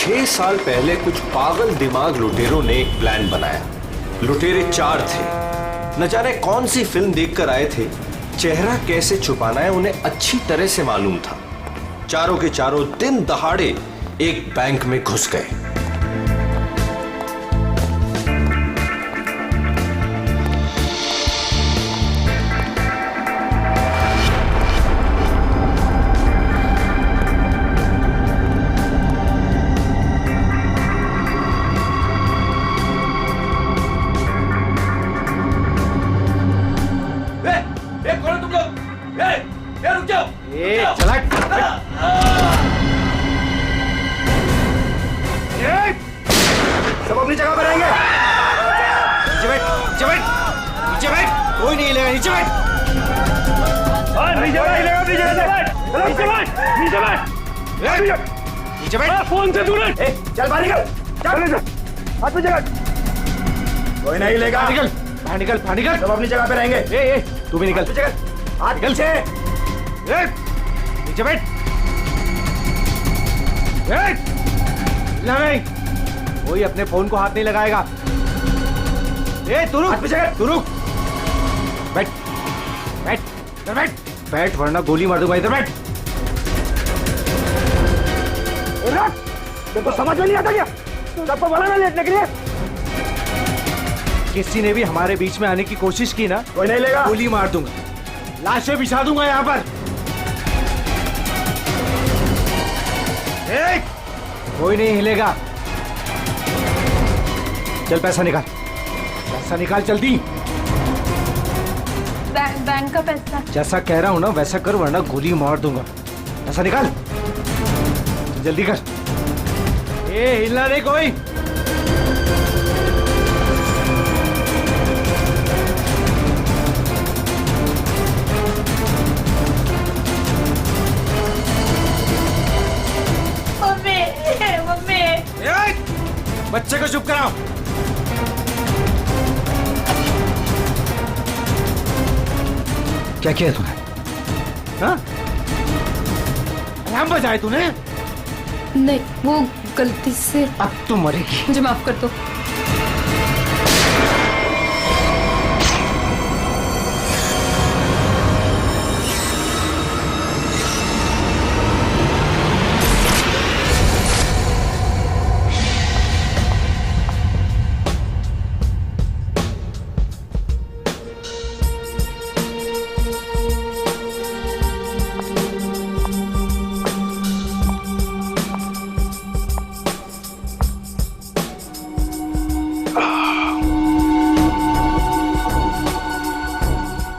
6 साल पहले कुछ पागल दिमाग लुटेरों ने एक प्लान बनाया। लुटेरे 4 थे। न जाने कौन सी फिल्म देखकर आए थे। चेहरा कैसे छुपाना है उन्हें अच्छी तरह से मालूम था। चारों के चारों दिन दहाड़े एक बैंक में घुस गए। सब अपनी जगह पर रहेंगे। नीचे बैठ, नीचे बैठ, नीचे बैठ, कोई नहीं हिलेगा, नीचे बैठ। नीचे बैठ, नीचे बैठ, नीचे बैठ, नीचे बैठ। फोन से दूर है। चल बाहर निकल, चल हाथ में जगह। कोई नहीं हिलेगा। निकल, बाहर निकल, बाहर निकल। सब अपनी जगह पे रहेंगे। तू भी निकल, हाथ निकल से। नीचे बैठ। नहीं, कोई अपने फोन को हाथ नहीं लगाएगा। तू रुक, तू रुक। बैठ, बैठ, इधर बैठ, बैठ वरना गोली मार दूंगा। इधर बैठ। तो समझ में नहीं आता क्या? सबको बोला ना लेटने के लिए। किसी ने भी हमारे बीच में आने की कोशिश की ना, कोई नहीं लेगा, गोली मार दूंगा, लाशें बिछा दूंगा यहाँ पर। कोई नहीं हिलेगा। चल पैसा निकाल, पैसा निकाल जल्दी। बैंक का पैसा। जैसा कह रहा हूं ना वैसा कर वरना गोली मार दूंगा। पैसा निकाल जल्दी कर। हिलना नहीं कोई। बच्चे को चुप कराओ। क्या किया तूने? हाँ? अलार्म बजाए तूने? नहीं, वो गलती से। अब तू मरेगी। मुझे माफ कर दो।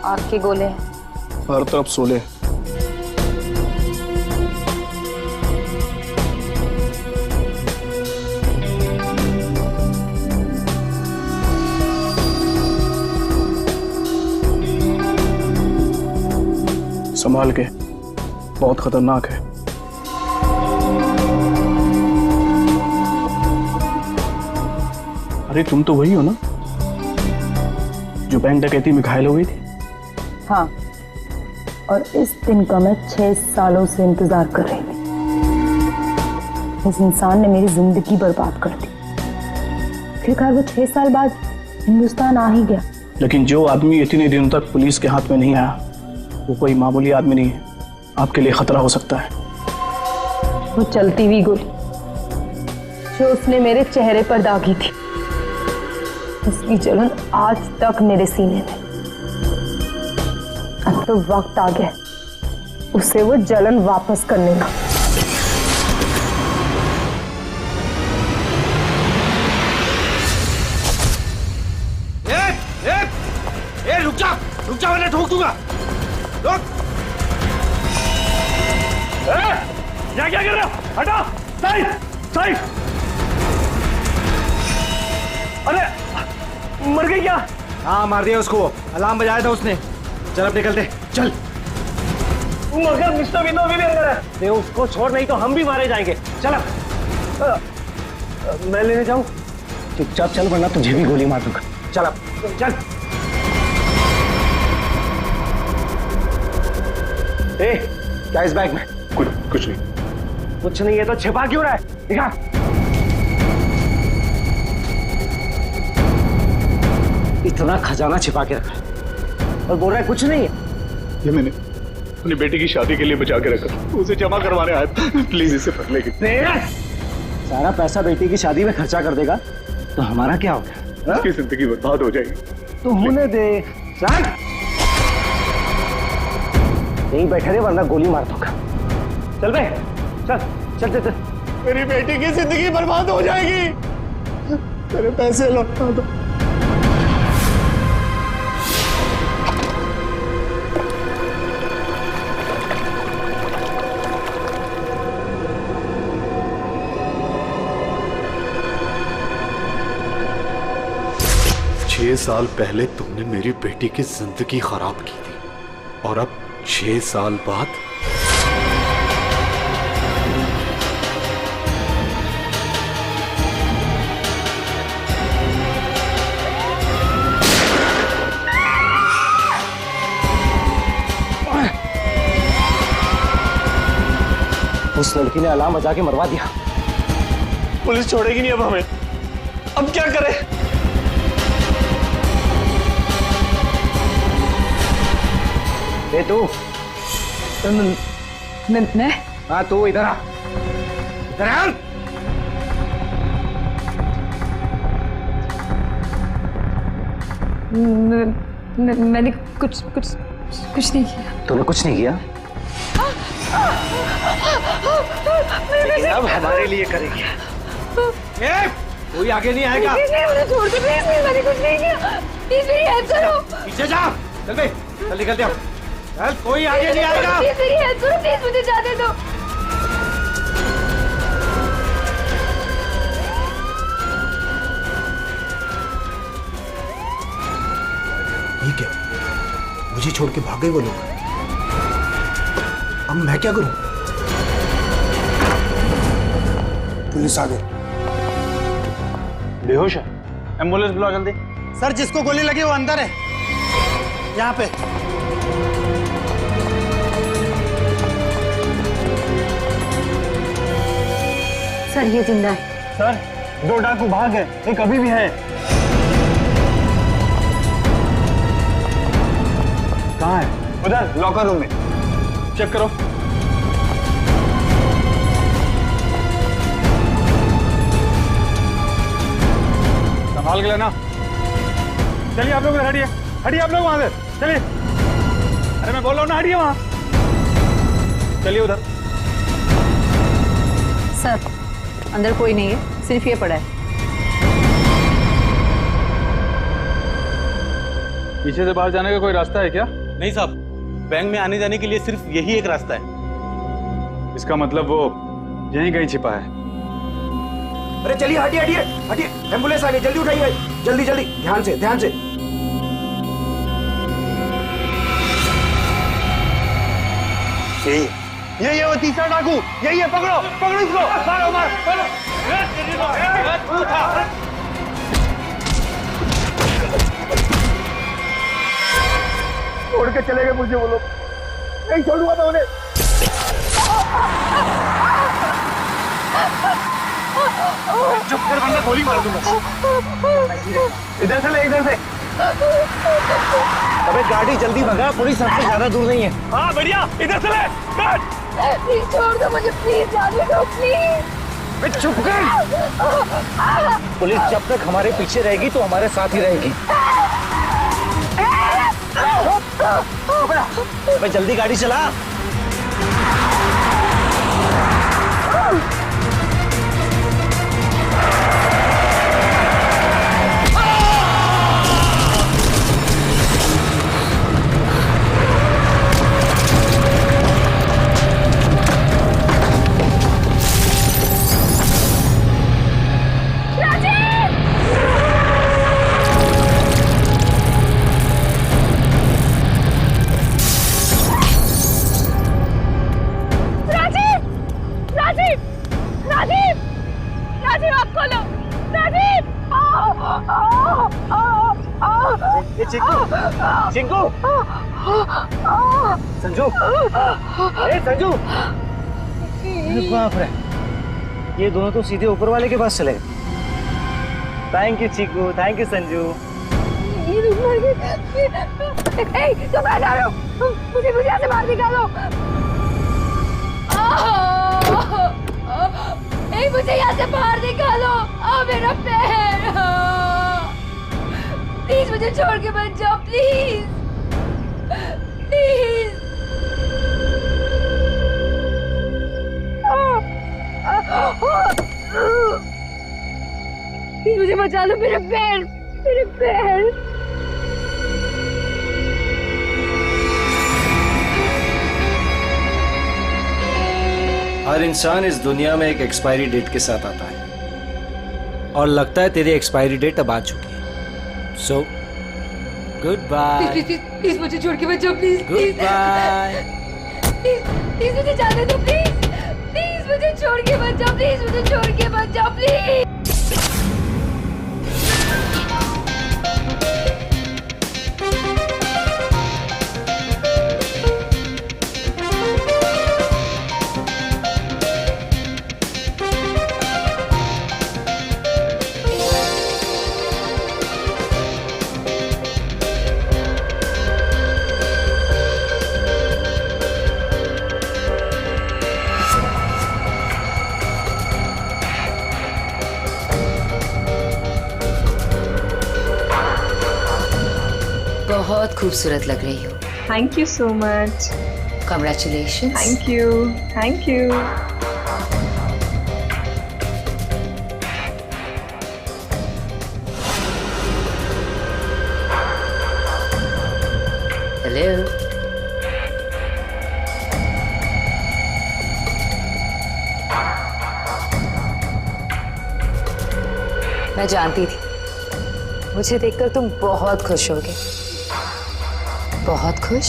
आग के गोले हैं हर तरफ सोले। संभाल के, बहुत खतरनाक है। अरे तुम तो वही हो ना जो बैंक डकैती में घायल हो गई थी? हाँ, और इस दिन का मैं 6 सालों से इंतजार कर रही थी। इस इंसान ने मेरी जिंदगी बर्बाद कर दी। फिर खैर वो 6 साल बाद हिंदुस्तान आ ही गया। लेकिन जो आदमी इतने दिनों तक पुलिस के हाथ में नहीं आया वो कोई मामूली आदमी नहीं है। आपके लिए खतरा हो सकता है। वो चलती हुई गोली जो उसने मेरे चेहरे पर दागी थी, उसकी जलन आज तक मेरे सीने में। अब तो वक्त आ गया उसे वो जलन वापस करने का। रुक जा वरना ठोक दूंगा। रुक। क्या कर रहे हो? हटो। Side, side. अरे मर गई क्या? हाँ मार दिया उसको। अलार्म बजाया था उसने। चल अब निकलते, चल। मगर मिस्टर विनोद भी अंदर है। दे उसको छोड़, नहीं तो हम भी मारे जाएंगे। चल अब। मैं लेने जाऊं? चुपचाप चल वरना तुझे भी गोली मार दूंगा। चल अब, चल। क्या इस बैग में? कुछ नहीं। कुछ नहीं है तो छिपा क्यों रहा है? दिखा। इतना खजाना छिपा के रखा और बोल रहा है कुछ नहीं है। ये मैंने अपनी बेटी की शादी के लिए बचा के रखा, उसे जमा करवाने आया था। प्लीज इसे पकड़ लेगी। सारा पैसा बेटी की शादी में खर्चा कर देगा तो हमारा क्या होगा? उसकी जिंदगी बर्बाद हो जाएगी। तो होने दे। चल यहीं बैठे रहे वरना गोली मार दूंगा। चल बे, चल चल चल चल। मेरी बेटी की जिंदगी बर्बाद हो जाएगी। मेरे पैसे लौटा दो। छह साल पहले तुमने मेरी बेटी की जिंदगी खराब की थी और अब 6 साल बाद उस लड़की ने अलार्म बजा के मरवा दिया। पुलिस छोड़ेगी नहीं अब हमें। अब क्या करें? ए तू, मैं हाँ तू इधर आ, इधर आ। मैंने कुछ नहीं किया। तूने कुछ नहीं किया? लेकिन अब हमारे लिए करेगी। कोई आगे नहीं आएगा। मुझे छोड़ दो प्लीज, मैंने कुछ नहीं किया। प्लीज मेरी हेल्प करो। पीछे जा। चल बे, चल निकलते हो। चल, कोई आगे नहीं आएगा। प्लीज मेरी हेल्प करो, प्लीज मुझे जाने दो। ये क्या? मुझे छोड़ के भाग गए वो लोग। अब मैं क्या करूं? पुलिस आ गई। बेहोश है। एम्बुलेंस बुलाओ जल्दी। सर, जिसको गोली लगी वो अंदर है, यहाँ पे। सर ये जिंदा है। सर 2 डाकू भाग गए, एक अभी भी है। कहाँ है? उधर लॉकर रूम में। चेक करो। संभाल के लेना। चलिए आप लोग हटिए, हटिए आप लोग वहां से। चलिए, अरे मैं बोल रहा हूँ ना, हटिए वहां। चलिए उधर। सर अंदर कोई नहीं है, सिर्फ ये पड़ा है। पीछे से बाहर जाने का कोई रास्ता है क्या? नहीं साहब, बैंक में आने जाने के लिए सिर्फ यही एक रास्ता है। इसका मतलब वो यहीं कहीं छिपा है। अरे चलिए, हटिए हटिए हटिए, एम्बुलेंस आ गई, जल्दी उठाइए, जल्दी जल्दी, ध्यान से ध्यान से। यही है वो तीसरा डाकू, यही है। पकड़ो पकड़ो इसको। मारो मारो मारो। छोड़ के चले गए मुझे वो लोग, नहीं छोड़ूंगा मैं उन्हें। चुप कर वरना गोली मार दूंगा। इधर से ले, इधर से। अबे गाड़ी जल्दी भगा, पुलिस सबसे ज्यादा दूर नहीं है। हाँ बढ़िया, इधर से ले। प्लीज छोड़ दो मुझे, प्लीज जाने दो प्लीज। चुप कर। पुलिस जब तक हमारे पीछे रहेगी तो हमारे साथ ही रहेगी। अबे जल्दी गाड़ी चला। चिंकू, संजू, ए संजू, बाप रे, ये दोनों तो सीधे ऊपर वाले के पास चले गए। Thank you Chinku, thank you Sanju. ये लोग मर गए। तुम कहाँ जा रहे हो? मुझे मुझे यहाँ से बाहर निकालो। मुझे यहाँ से बाहर निकालो। मेरा पैर। प्लीज मुझे छोड़ के मत जाओ, प्लीज प्लीज। मुझे बचा लो, मेरे पैर, मेरे पैर। हर इंसान इस दुनिया में एक एक्सपायरी डेट के साथ आता है और लगता है तेरी एक्सपायरी डेट अब आ चुकी है। So good bye. प्लीज मुझे छोड़ के मत जाओ, प्लीज गुड बाय। प्लीज मुझे जाने दो, प्लीज प्लीज मुझे छोड़ के मत जाओ, प्लीज मुझे छोड़ के मत जाओ, प्लीज। बहुत खूबसूरत लग रही हो। Thank you so much. Congratulations. Thank you, thank you. Hello. मैं जानती थी मुझे देखकर तुम बहुत खुश होगे। बहुत खुश?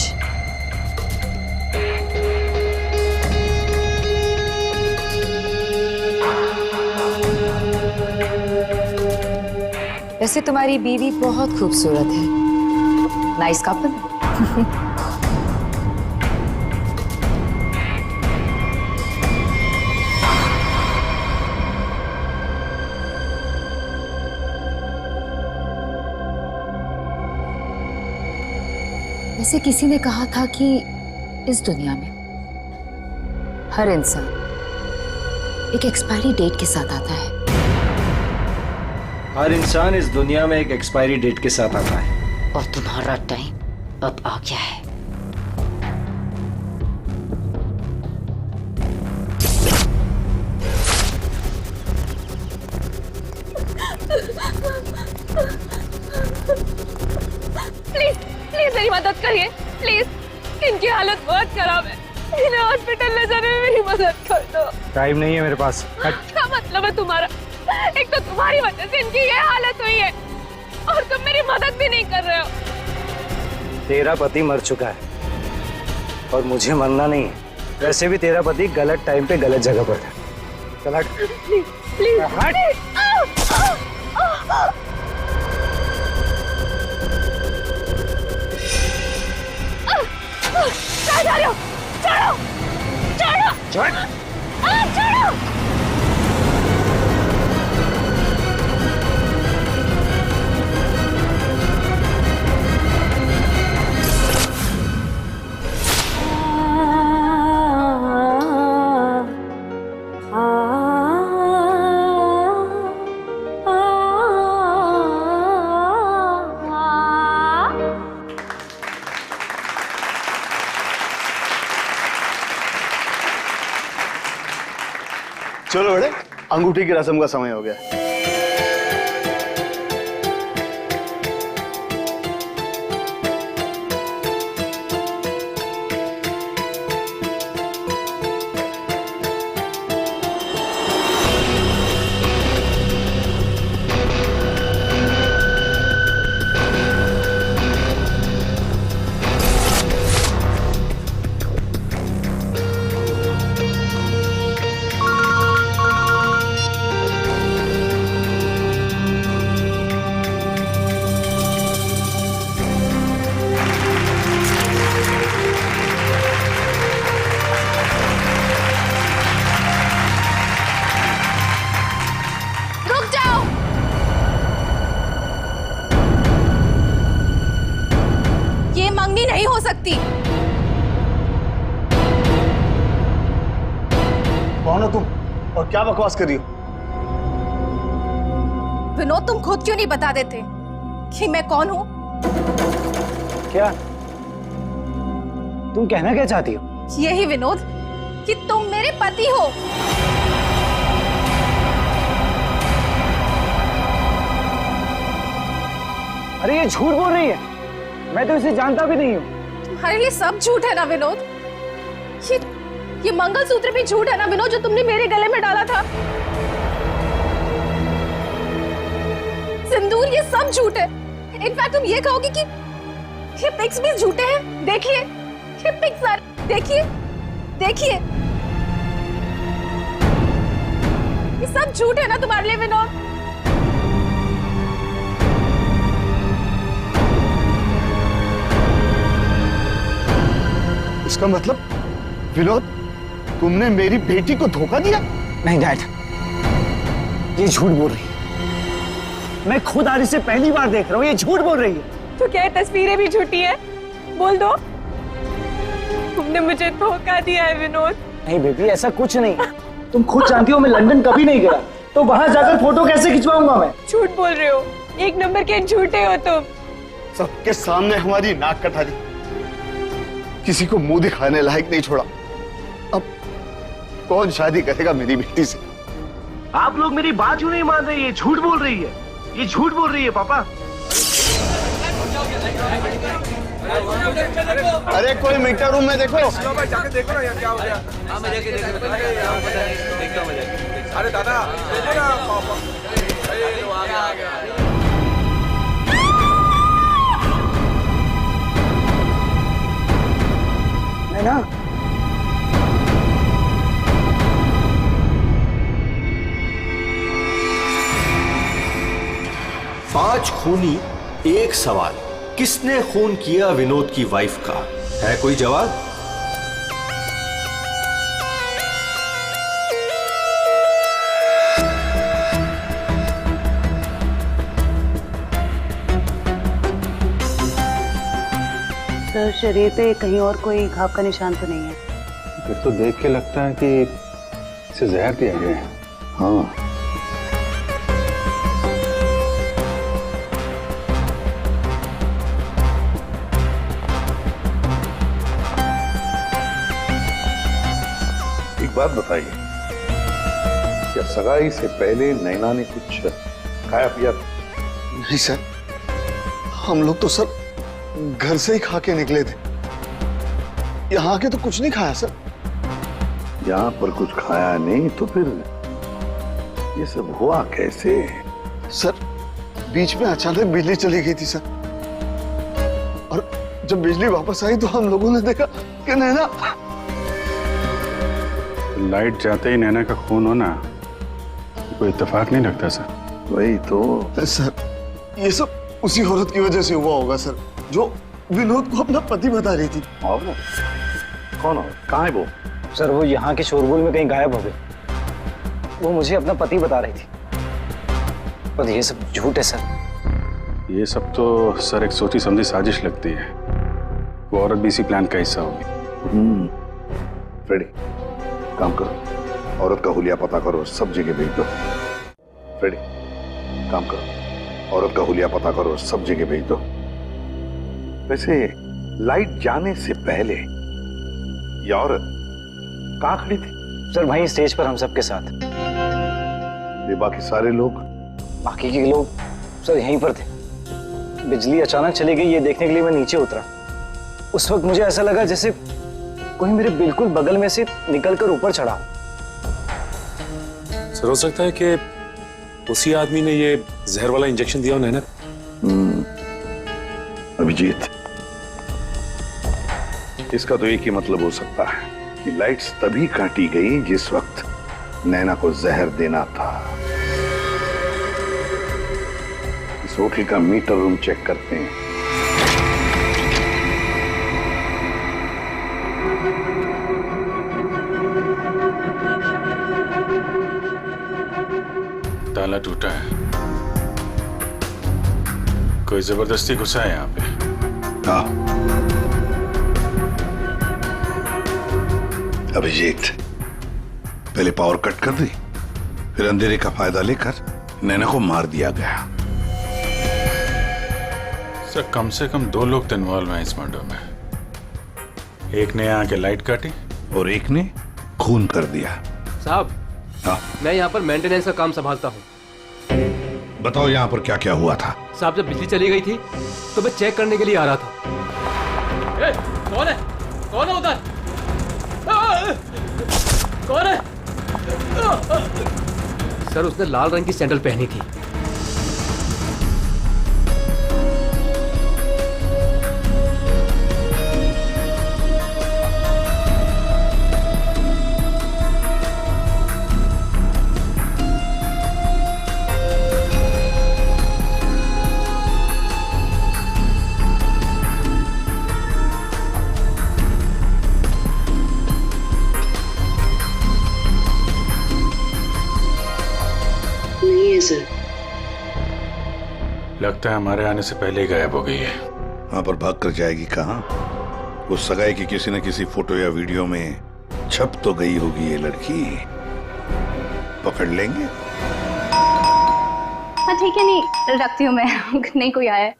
वैसे तुम्हारी बीवी बहुत खूबसूरत है। Nice couple. वैसे किसी ने कहा था कि इस दुनिया में हर इंसान एक एक्सपायरी डेट के साथ आता है। हर इंसान इस दुनिया में एक एक्सपायरी डेट के साथ आता है। और तुम्हारा टाइम अब आ गया है। प्लीज प्लीज मेरी मदद करिए, प्लीज। इनकी हालत बहुत खराब है, इन्हें हॉस्पिटल ले जाने में मेरी मदद कर दो। टाइम नहीं है मेरे पास। क्या मतलब है तुम्हारा? एक तो तुम्हारी वजह से इनकी ये हालत हुई है और तुम मेरी मदद भी नहीं कर रहे हो। तेरा पति मर चुका है और मुझे मरना नहीं है। वैसे भी तेरा पति गलत टाइम पे गलत जगह पर था। चल हट। प्लीज प्लीज हट। कहाँ जा रहे हो? छोड़ो छोड़ो छोड़। छोड़ो। चलो बेटे, अंगूठी की रस्म का समय हो गया। सकती। कौन हो तुम और क्या बकवास कर रही हो? विनोद, तुम खुद क्यों नहीं बता देते कि मैं कौन हूँ? क्या तुम कहना क्या चाहती हो? यही विनोद कि तुम मेरे पति हो। अरे ये झूठ बोल रही है, मैं तो इसे जानता भी नहीं हूँ। तुम्हारे लिए सब झूठ है ना विनोद? ये मंगलसूत्र भी झूठ है ना विनोद, जो तुमने मेरे गले में डाला था? सिंदूर, ये सब झूठ है। इनफैक्ट तुम ये कहोगे कि ये पिक्स भी झूठे हैं। देखिए ये पिक्स, देखिए देखिए, ये सब झूठ है ना तुम्हारे लिए विनोद? इसका मतलब विनोद, तुमने मेरी बेटी को धोखा दिया? नहीं डैड, ये झूठ बोल रही है। मैं खुद आज इसे पहली बार देख रहा हूँ, ये झूठ बोल रही है। तो क्या ये तस्वीरें भी झूठी है? बोल दो, तुमने मुझे धोखा दिया है विनोद। नहीं बेबी, ऐसा कुछ नहीं। तुम खुद जानती हो मैं लंदन कभी नहीं गया, तो वहां जाकर फोटो कैसे खिंचवाऊंगा मैं? झूठ बोल रहे हो, एक नंबर के झूठे हो तुम। सबके सामने हमारी नाक कटा दी, किसी को मुंह दिखाने लायक नहीं छोड़ा। अब कौन शादी करेगा मेरी बेटी से? आप लोग मेरी बात क्यों नहीं मान रहे? ये झूठ बोल रही है, ये झूठ बोल रही है पापा। अरे कोई मीटर रूम में देखो। जाके देखो ना यार क्या हो गया। अरे दादा देखो ना, ना 5 खूनी एक सवाल, किसने खून किया विनोद की वाइफ का? है कोई जवाब? सर, शरीर पे कहीं और कोई घाव का निशान तो नहीं है? फिर तो देख के लगता है कि इसे जहर दिया गया है। हाँ, एक बात बताइए, क्या सगाई से पहले नैना ने कुछ खाया पिया? नहीं सर, हम लोग तो सर घर से ही खा के निकले थे, यहाँ के तो कुछ नहीं खाया सर। यहाँ पर कुछ खाया नहीं तो फिर ये सब हुआ कैसे? सर बीच में अचानक बिजली चली गई थी सर, और जब बिजली वापस आई तो हम लोगों ने देखा कि नैना। लाइट जाते ही नैना का खून होना कोई इत्तेफाक नहीं लगता सर। वही तो सर, ये सब उसी औरत की वजह से हुआ होगा सर, जो विनोद को अपना पति बता रही थी। और कौन हो? कहाँ है वो? सर वो यहाँ के शोरगुल में कहीं गायब हो गई। वो मुझे अपना पति बता रही थी, पर ये सब झूठ है सर। ये सब तो सर एक सोची समझी साजिश लगती है। वो औरत भी इसी प्लान का हिस्सा होगी। फ्रेडी, काम करो, औरत का हुलिया पता करो, सब जगह भेज दो। फ्रेडी, काम करो, औरत का हुलिया पता करो, सब जगह भेज दो। वैसे लाइट जाने से पहले ये औरत कहाँ खड़ी थी? सर वहीं स्टेज पर हम सबके साथ। ये बाकी सारे लोग? बाकी के लोग सर यहीं पर थे। बिजली अचानक चली गई ये देखने के लिए मैं नीचे उतरा। उस वक्त मुझे ऐसा लगा जैसे कोई मेरे बिल्कुल बगल में से निकलकर ऊपर चढ़ा। सर हो सकता है कि उसी आदमी ने ये जहर वाला इंजेक्शन दिया हो नैना। अभिजीत, इसका तो एक ही मतलब हो सकता है कि लाइट्स तभी काटी गई जिस वक्त नैना को जहर देना था। इस होटल का मीटर रूम चेक करते हैं। ताला टूटा है, कोई जबरदस्ती घुसा है यहाँ पे। हाँ, अभिजीत, पहले पावर कट कर दी, फिर अंधेरे का फायदा लेकर नैना को मार दिया गया। सर कम से कम 2 लोग तो इन्वॉल्व हैं इस मर्डर में। एक ने आके लाइट काटी और एक ने खून कर दिया। साहब, मैं यहाँ पर मेंटेनेंस का काम संभालता हूँ। बताओ यहाँ पर क्या क्या हुआ था? साहब, जब बिजली चली गई थी तो मैं चेक करने के लिए आ रहा था। ए, कौन है? कौन है उधर? कौन है? सर, उसने लाल रंग की सैंडल पहनी थी। लगता है हमारे आने से पहले ही गायब हो गई है। वहां पर भाग कर जाएगी कहाँ? उस सगाई की किसी न किसी फोटो या वीडियो में छप तो गई होगी ये लड़की। पकड़ लेंगे। हाँ ठीक है, नहीं रखती हूँ मैं। नहीं कोई आया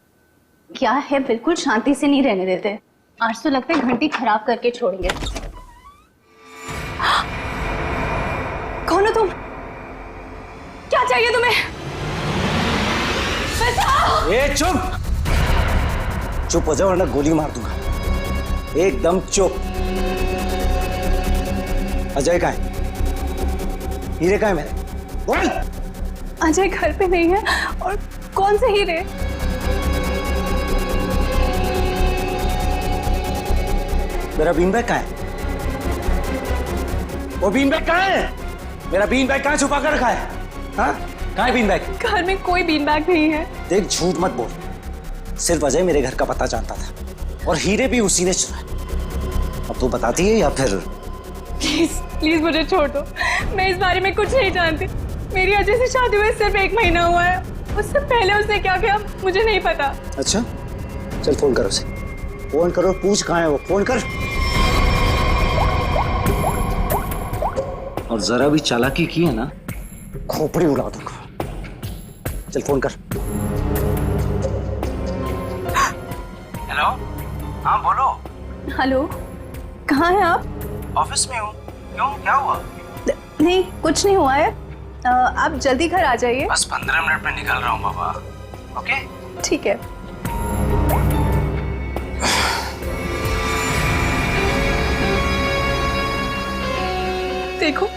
क्या है? बिल्कुल शांति से नहीं रहने देते। आज तो लगता है घंटी खराब करके छोड़ेंगे। कौन हो तुम? क्या चाहिए तुम्हें? ए चुप! चुप हो जाओ वरना गोली मार दूंगा। एकदम चुप। अजय कहाँ है? हीरे कहाँ है मेरे? बोल! अजय घर पे नहीं है। और कौन से हीरे? मेरा बीन बैग कहाँ है? वो बीन बैग कहाँ है? मेरा बीन बैग कहाँ छुपा कर रखा है? हाँ? कहाँ है बीन बैग? घर में कोई बीन बैग नहीं है। देख, झूठ मत बोल। सिर्फ अजय मेरे घर का पता जानता था और हीरे भी उसी ने चुराए। अब तू बताती है या फिर? प्लीज प्लीज मुझे छोड़ दो। मैं इस बारे में कुछ नहीं जानती। मेरी अजय से शादी हुए सिर्फ 1 महीना हुआ है। उससे पहले उसने क्या किया मुझे नहीं पता। अच्छा, चल फोन करो उसे। फोन करो, पूछ कहाँ है वो। फोन कर। और जरा भी चालाकी की है ना, खोपड़ी उड़ा दूंगा। चल फोन कर। हेलो, हाँ बोलो। हेलो, कहाँ हैं आप? ऑफिस में हूँ। क्यों, क्या हुआ? नहीं कुछ नहीं हुआ है। आप जल्दी घर आ जाइए। बस 15 मिनट में निकल रहा हूँ बाबा। ओके ठीक है। देखो,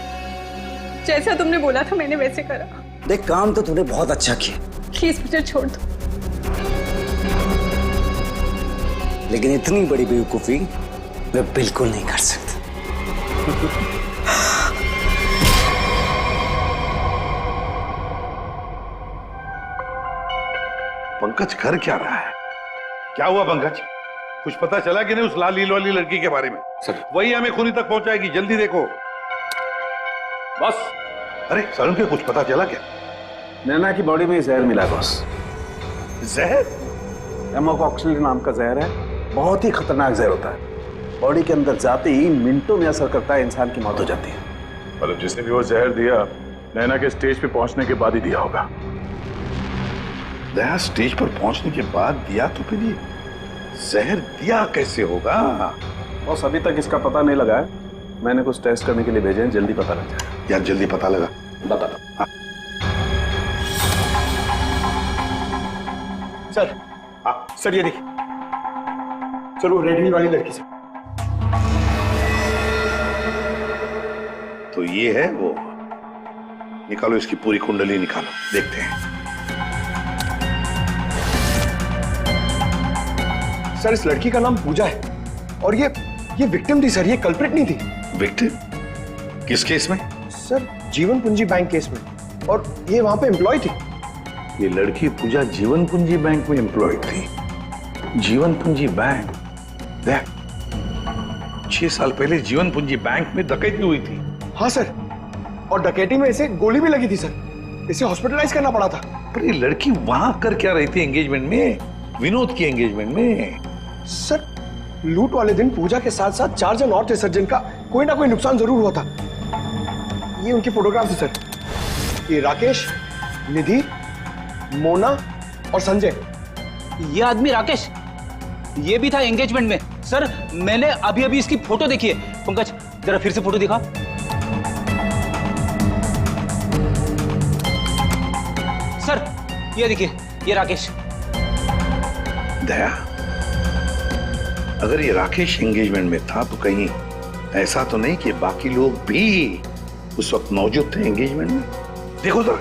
जैसा तुमने बोला था मैंने वैसे करा। देख, काम तो तूने बहुत अच्छा किया। प्लीज मुझे छोड़ दो। लेकिन इतनी बड़ी बेवकूफी मैं बिल्कुल नहीं कर सकता। पंकज कर क्या रहा है? क्या हुआ पंकज? कुछ पता चला कि नहीं उस लाल लील वाली लड़की के बारे में? सर, वही हमें खूनी तक पहुंचाएगी। जल्दी देखो। बस, अरे सरुण के कुछ पता चला क्या? नैना की बॉडी में जहर मिला बॉस। जहर? एमोकॉक्सिल नाम का जहर है। बहुत ही खतरनाक जहर होता है। बॉडी के अंदर जाते ही मिनटों में असर करता है, इंसान की मौत हो जाती है। मतलब जिसने भी वो जहर दिया नैना के स्टेज पे पहुंचने के बाद ही दिया होगा। दया स्टेज पर पहुंचने के बाद दिया तो फिर ये जहर दिया कैसे होगा? बॉस अभी तक इसका पता नहीं लगा है। मैंने कुछ टेस्ट करने के लिए भेजे हैं, जल्दी पता लग जाएगा। यार जल्दी पता लगा, बता दो। हाँ। सर, सर ये देखिए। सर वो रेड हिल वाली लड़की से। तो ये है वो। निकालो इसकी पूरी कुंडली निकालो, देखते हैं। सर इस लड़की का नाम पूजा है और ये विक्टिम थी सर, ये कल्प्रिट नहीं थी। विक्टिम? किस केस में? सर जीवन पूंजी बैंक केस में, और ये वहां पे एम्प्लॉय थी। ये लड़की पूजा जीवन पूंजी बैंक में एम्प्लॉय थी। जीवन पूंजी बैंक? देख, 6 साल पहले जीवन पूंजी बैंक में डकैती हुई थी। हाँ सर, और डकैती में इसे गोली भी लगी थी सर। इसे हॉस्पिटलाइज करना पड़ा था। पर ये लड़की वहां कर क्या रही थी एंगेजमेंट में? विनोद की एंगेजमेंट में। सर लूट वाले दिन पूजा के साथ साथ 4 जन और थे सर, जिनका कोई ना कोई नुकसान जरूर हुआ था। ये उनकी फोटोग्राफ है सर। ये राकेश, निधि, मोना और संजय। ये आदमी राकेश, ये भी था एंगेजमेंट में। सर मैंने अभी अभी इसकी फोटो देखी है। पंकज जरा फिर से फोटो दिखा। सर ये देखिए, ये राकेश। दया, अगर ये राकेश एंगेजमेंट में था तो कहीं ऐसा तो नहीं कि बाकी लोग भी उस वक्त मौजूद थे एंगेजमेंट में? देखो जरा।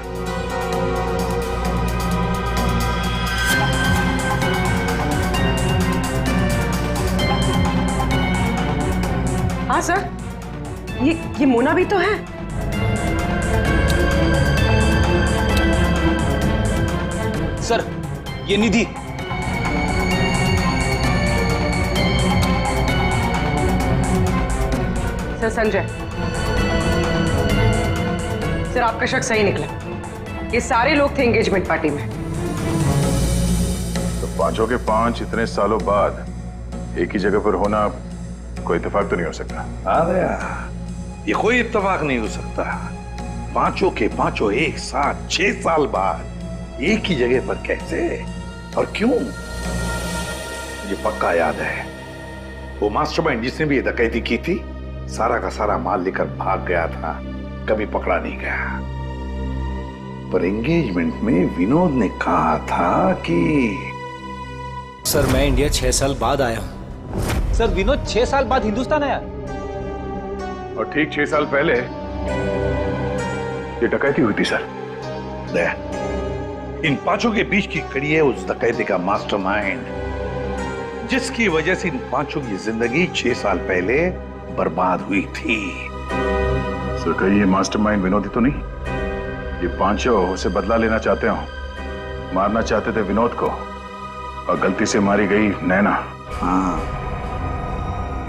हाँ सर, ये मोना भी तो है। सर ये निधि। सर संजय, सर आपका शक सही निकला। ये सारे लोग थे एंगेजमेंट पार्टी में। तो पांचों के पांच इतने सालों बाद एक ही जगह पर होना कोई इत्तेफाक तो नहीं हो सकता। हाँ दया, ये कोई इत्तेफाक नहीं हो सकता। पांचों के पांचों एक साथ 6 साल बाद एक ही जगह पर कैसे और क्यों? मुझे पक्का याद है, वो मास्टरमाइंड जिसने भी ये डकैती की थी सारा का सारा माल लेकर भाग गया था, कभी पकड़ा नहीं गया। पर एंगेजमेंट में विनोद ने कहा था कि सर मैं इंडिया 6 साल बाद आया हूं। सर विनोद 6 साल बाद हिंदुस्तान आया। और ठीक 6 साल पहले ये डकैती हुई थी सर। दया, इन पांचों के बीच की कड़ी है उस डकैती का मास्टरमाइंड, जिसकी वजह से इन पांचों की जिंदगी 6 साल पहले बर्बाद हुई थी। सर कहीं ये मास्टरमाइंड विनोद ही तो नहीं? ये पांचों उसे बदला लेना चाहते हो, मारना चाहते थे विनोद को और गलती से मारी गई नैना। हाँ,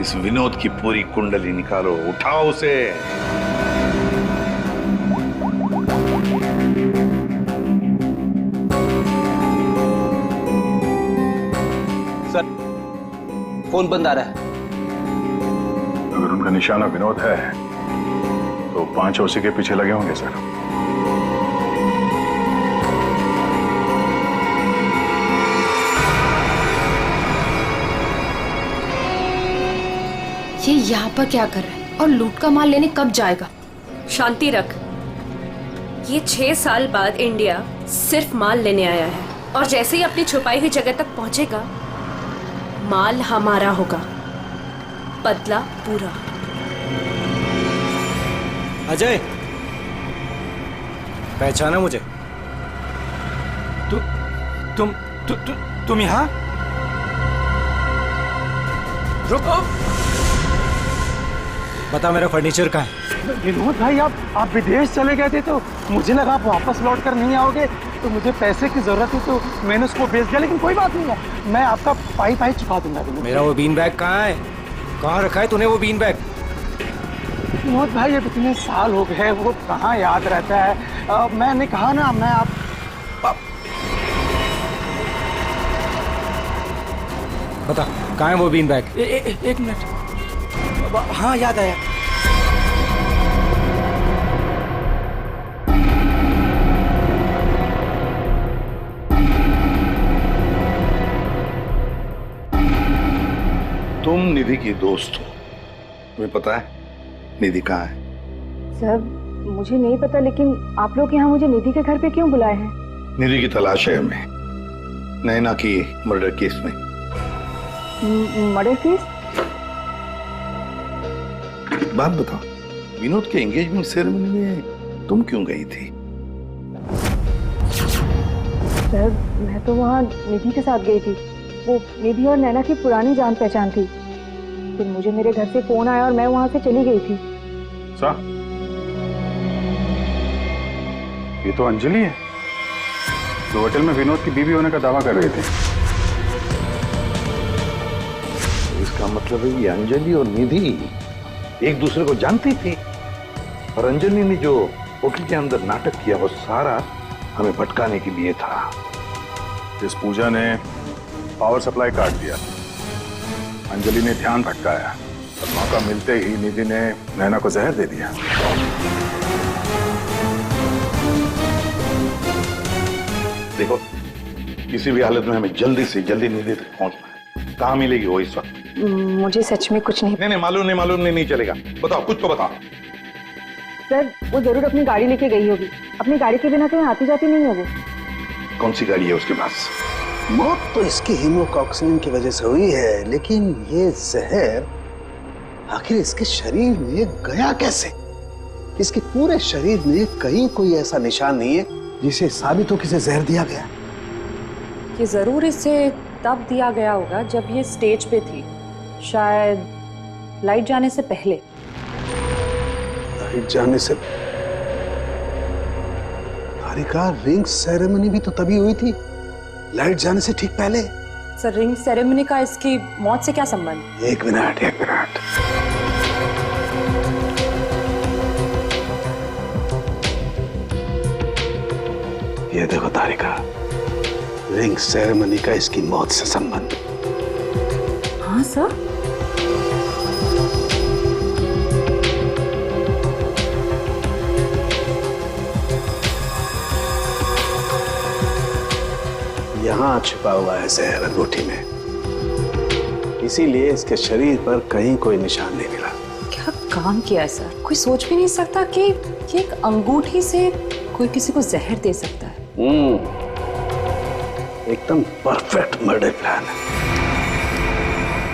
इस विनोद की पूरी कुंडली निकालो, उठाओ उसे। सर फोन बंद आ रहा है। अगर उनका निशाना विनोद है तो पांचों उसी के पीछे लगे होंगे सर। ये यहाँ पर क्या कर रहा है और लूट का माल लेने कब जाएगा? शांति रख। ये 6 साल बाद इंडिया सिर्फ माल लेने आया है और जैसे ही अपनी छुपाई हुई जगह तक पहुंचेगा माल हमारा होगा, बदला पूरा। अजय, पहचाना मुझे? तुम यहाँ? रुको, बता मेरा फर्नीचर कहाँ है? विनोद भाई आप विदेश चले गए थे तो मुझे लगा आप वापस लौट कर नहीं आओगे, तो मुझे पैसे की जरूरत थी तो मैंने उसको बेच दिया। लेकिन कोई बात नहीं है, मैं आपका पाई चुका दूंगा। मेरा वो बीन बैग कहाँ है? कहाँ रखा है तूने वो बीन बैग? विनोद भाई अब इतने साल हो गए, वो कहाँ याद रहता है। मैंने कहा ना, मैं आप बता कहाँ है वो बीन बैग? एक मिनट। हाँ याद आया। तुम निधि की दोस्त हो, तुम्हें पता है निधि कहाँ है? सर मुझे नहीं पता, लेकिन आप लोग यहाँ मुझे निधि के घर पे क्यों बुलाए हैं? निधि की तलाश है हमें, नैना की मर्डर केस में। Murder case? बात बताओ, विनोद के एंगेजमेंट सेरेमनी में तुम क्यों गई थी? सर मैं तो वहाँ निधि के साथ गई थी। वो निधि और नैना की पुरानी जान पहचान थी। फिर मुझे मेरे घर से फोन आया और मैं वहाँ से चली गई थी। सर ये तो अंजलि है जो होटल में विनोद की बीवी होने का दावा कर रही थी। इसका मतलब है ये अंजलि और निधि एक दूसरे को जानती थी, और अंजलि ने जो होटल के अंदर नाटक किया वो सारा हमें भटकाने के लिए था। इस पूजा ने पावर सप्लाई काट दिया, अंजलि ने ध्यान भटकाया मौका मिलते ही निधि ने नैना को जहर दे दिया। देखो, किसी भी हालत में हमें जल्दी से जल्दी निधि तक पहुंचना है। कहाँ मिलेगी वो इस वक्त? मुझे सच में कुछ नहीं। नहीं, मालूम नहीं चलेगा। बताओ, कुछ तो बताओ। सर, वो जरूर अपनी गाड़ी लेके गई होगी। अपनी गाड़ी के बिना कहीं आती जाती नहीं है वो। कौन सी गाड़ी है उसके पास? मौत तो इसकी हीमोकॉक्सिन की वजह से हुई है, लेकिन ये जहर आखिर इसके शरीर में गया कैसे? इसके पूरे शरीर में कहीं कोई ऐसा निशान नहीं है जिसे साबित हो किसे जहर दिया गया। ये जरूर इसे तब दिया गया होगा जब ये स्टेज पे थी, शायद लाइट जाने से पहले। लाइट जाने से? तारिका, रिंग सेरेमनी भी तो तभी हुई थी, लाइट जाने से ठीक पहले। सर, रिंग सेरेमनी का इसकी मौत से क्या संबंध? एक मिनट। ये देखो तारिका, रिंग सेरेमनी का इसकी मौत से संबंध। हाँ सर। यहाँ छुपा हुआ है जहर अंगूठी में, इसीलिए इसके शरीर पर कहीं कोई निशान नहीं मिला। क्या काम किया है सर? कोई सोच भी नहीं सकता कि एक अंगूठी से कोई किसी को जहर दे सकता है। एकदम परफेक्ट मर्डर प्लान है।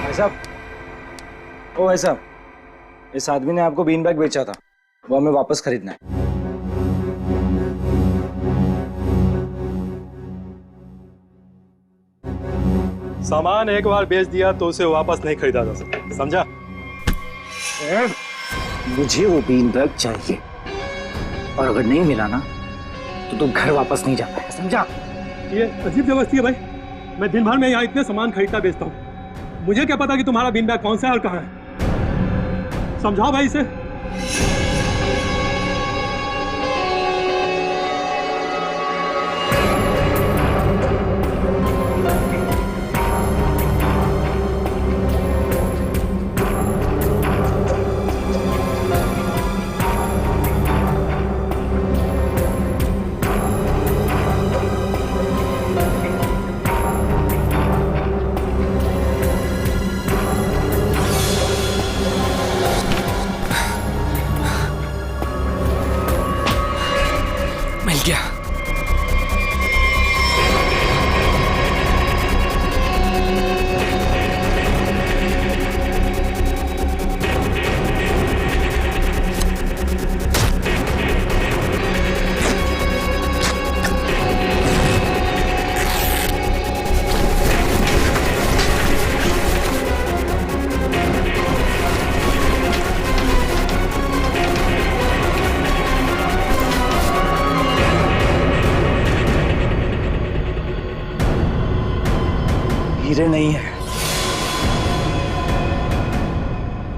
भाई साहब, ओ भाई साहब, इस आदमी ने आपको बीन बैग बेचा था, वो हमें वापस खरीदना है। सामान एक बार बेच दिया तो उसे वापस नहीं खरीदा जा सकता, समझा? मुझे वो बीन बैग चाहिए, और अगर नहीं मिला ना तो तुम घर वापस नहीं जा पाएगा, समझा? ये अजीब जबरदस्ती है भाई। मैं दिन भर में यहाँ इतने सामान खरीदता बेचता हूँ, मुझे क्या पता कि तुम्हारा बीन बैग कौन सा है और कहाँ है? समझाओ भाई इसे। मिल गया। हीरे नहीं है।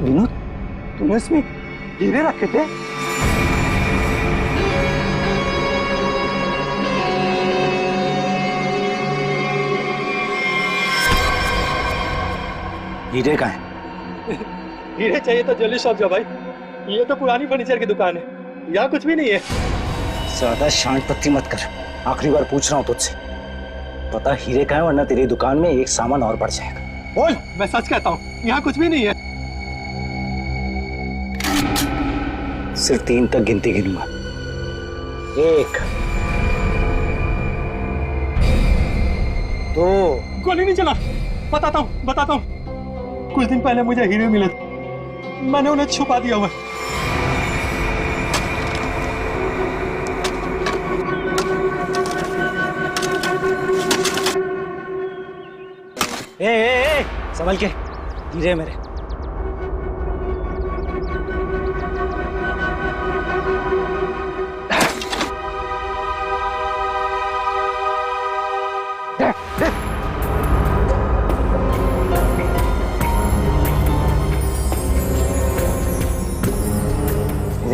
विनोद, तुमने इसमें हीरे रखे थे? हीरे कहाँ है? हीरे चाहिए तो ज्वेलरी शॉप जाओ भाई, ये तो पुरानी फर्नीचर की दुकान है, यहाँ कुछ भी नहीं है। ज्यादा शांत पत्ती मत कर, आखिरी बार पूछ रहा हूँ तुझसे, पता हीरे कहाँ है, वरना तेरी दुकान में एक सामान और बढ़ जाएगा। बोल। मैं सच कहता हूँ, यहाँ कुछ भी नहीं है। सिर्फ 3 तक गिनती गिनूंगा। 1, 2। गोली नहीं चला। बताता हूँ। कुछ दिन पहले मुझे हीरे मिले थे, मैंने उन्हें छुपा दिया हुआ है। ए, संभल के, हीरे मेरे।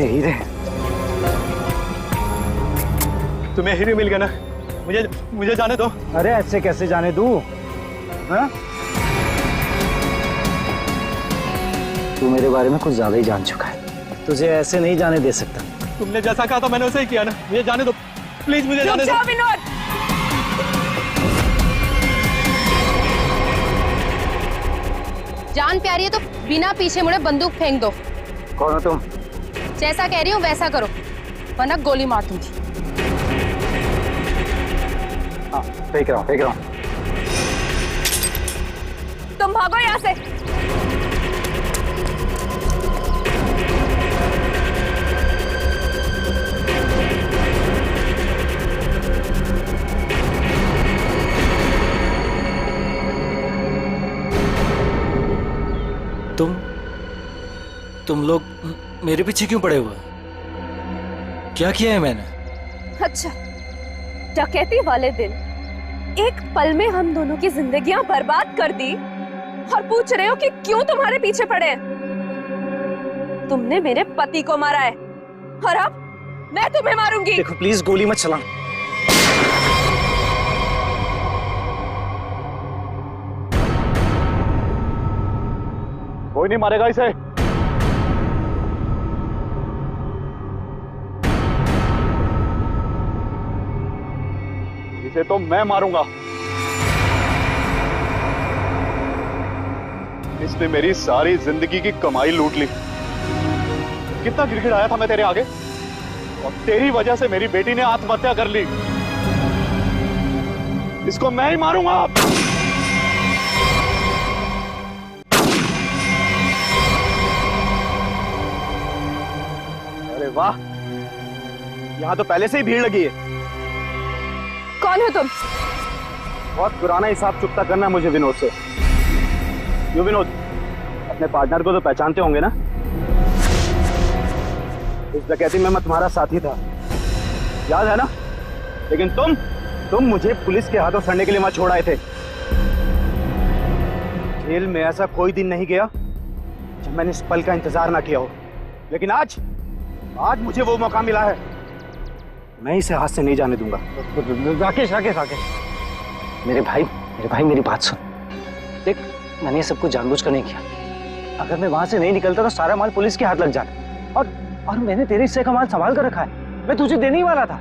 हीरे तुम्हें हीरे मिल गया ना, मुझे जाने दो। अरे ऐसे कैसे जाने दूं? हाँ? तू मेरे बारे में कुछ ज्यादा ही जान चुका है, तुझे ऐसे नहीं जाने दे सकता। तुमने जैसा कहा था मैंने वैसे ही किया ना। मुझे जाने दो प्लीज, मुझे जाने दो। विनोद, जान प्यारी है तो बिना पीछे मुड़े बंदूक फेंक दो। कौन हो तुम? जैसा कह रही हूँ वैसा करो, वरना गोली मार दूंगी। हाँ, फेंक रहा हूँ। तुम भागो यहाँ से। तुम लोग मेरे पीछे क्यों पड़े हुए? क्या किया है मैंने? अच्छा, डकैती वाले दिन एक पल में हम दोनों की जिंदगियां बर्बाद कर दी और पूछ रहे हो कि क्यों तुम्हारे पीछे पड़े हैं? तुमने मेरे पति को मारा है और अब मैं तुम्हें मारूंगी। देखो प्लीज गोली मत चला। कोई नहीं मारेगा इसे। इसे तो मैं मारूंगा। इसने मेरी सारी जिंदगी की कमाई लूट ली। कितना गिड़गिड़ाया था मैं तेरे आगे, और तेरी वजह से मेरी बेटी ने आत्महत्या कर ली। इसको मैं ही मारूंगा। अरे वाह, यहां तो पहले से ही भीड़ लगी है। कौन हो तुम? बहुत पुराना हिसाब चुकता करना है मुझे विनोद से। यो विनोद, अपने पार्टनर को तो पहचानते होंगे ना? इस डकैती में मैं तुम्हारा साथी था, याद है ना? लेकिन तुम मुझे पुलिस के हाथों सड़ने के लिए वहां छोड़ आए थे। जेल में ऐसा कोई दिन नहीं गया जब मैंने इस पल का इंतजार ना किया हो। लेकिन आज मुझे वो मौका मिला है, मैं इसे हाथ से नहीं जाने दूंगा। राकेश, मेरे भाई मेरी बात सुन। देख, मैंने ये सब कुछ जानबूझकर नहीं किया। अगर मैं वहां से नहीं निकलता तो सारा माल पुलिस के हाथ लग जाता। और मैंने तेरे हिस्से का माल संभाल कर रखा है, मैं तुझे देने ही वाला था।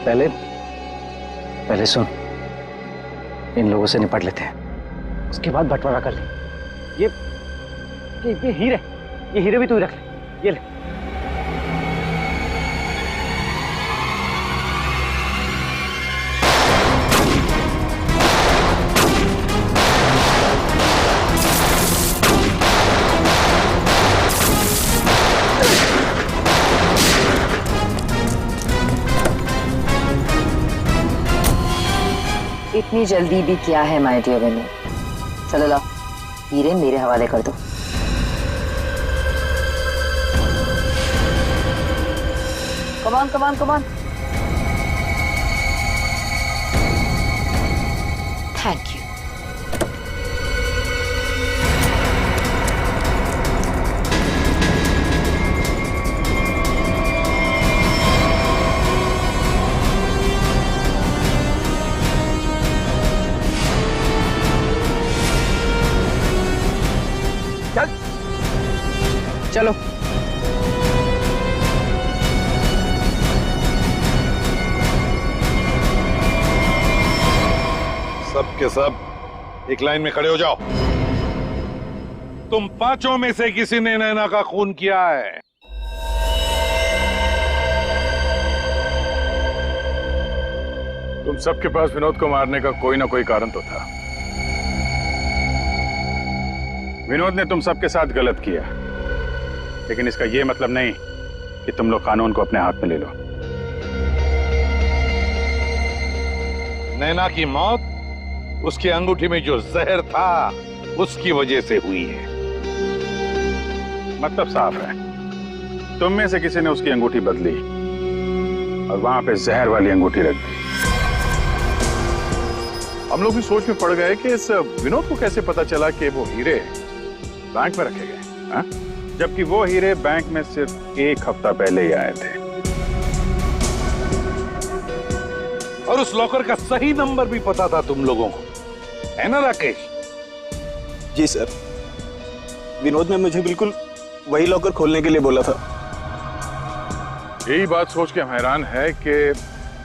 पहले सुन, इन लोगों से निपट लेते हैं, उसके बाद बंटवारा कर ले। ये हीरे भी तू रख ले, ये ले। इतनी जल्दी भी क्या है माय डियर बनी? चलो लाओ, हीरे मेरे हवाले कर दो। Come on. Thank you. चलो। सब के सब एक लाइन में खड़े हो जाओ। तुम पांचों में से किसी ने नैना का खून किया है? तुम सबके पास विनोद को मारने का कोई ना कोई कारण तो था। विनोद ने तुम सबके साथ गलत किया, लेकिन इसका यह मतलब नहीं कि तुम लोग कानून को अपने हाथ में ले लो। नैना की मौत उसकी अंगूठी में जो जहर था उसकी वजह से हुई है। मतलब साफ है, तुम में से किसी ने उसकी अंगूठी बदली और वहां पे जहर वाली अंगूठी रख दी। हम लोग भी सोच में पड़ गए कि इस विनोद को कैसे पता चला कि वो हीरे बैंक में रखे गए, हाँ? जबकि वो हीरे बैंक में सिर्फ एक हफ्ता पहले ही आए थे। और उस लॉकर का सही नंबर भी पता था तुम लोगों को, है ना राकेश? जी सर, विनोद ने मुझे बिल्कुल वही लॉकर खोलने के लिए बोला था। यही बात सोच के हम हैरान है कि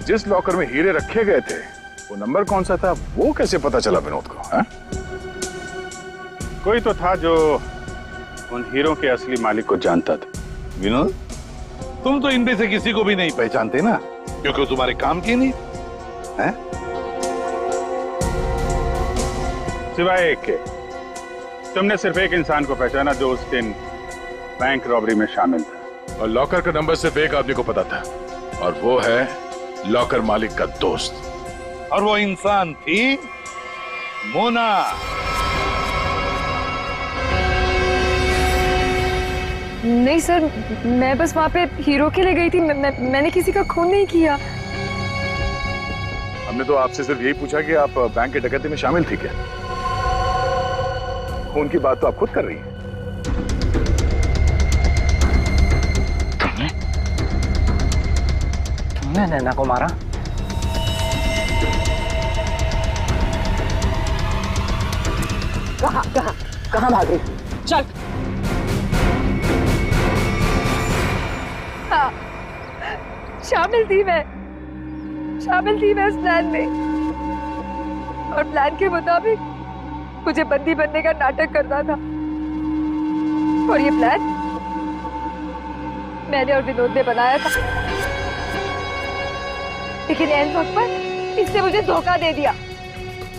जिस लॉकर में हीरे रखे गए थे वो नंबर कौन सा था, वो कैसे पता चला विनोद को? है? कोई तो था जो उन हीरों के असली मालिक को जानता था। विनोद, तुम तो इनमें से किसी को भी नहीं पहचानते ना, क्योंकि वो तुम्हारे काम की नहीं है। सिवाय एक के, तुमने सिर्फ एक इंसान को पहचाना जो उस दिन बैंक रॉबरी में शामिल था। और लॉकर का नंबर सिर्फ एक आदमी को पता था, और वो है लॉकर मालिक का दोस्त। और वो इंसान थी मोना। नहीं सर, मैं बस वहाँ पे हीरो के लिए गई थी। मैंने किसी का खून नहीं किया। हमने तो आपसे सिर्फ यही पूछा कि आप बैंक की डकैती में शामिल थी क्या? खून की बात तो आप खुद कर रही हैं। तुमने नैना को मारा? कहाँ भाग रही? चल। हाँ, शामिल थी मैं उस प्लान में, और प्लान के मुताबिक मुझे बंदी बनने का नाटक करना था। और ये प्लान मैंने और विनोद ने बनाया था, लेकिन एंड वक्त पर इसने मुझे धोखा दे दिया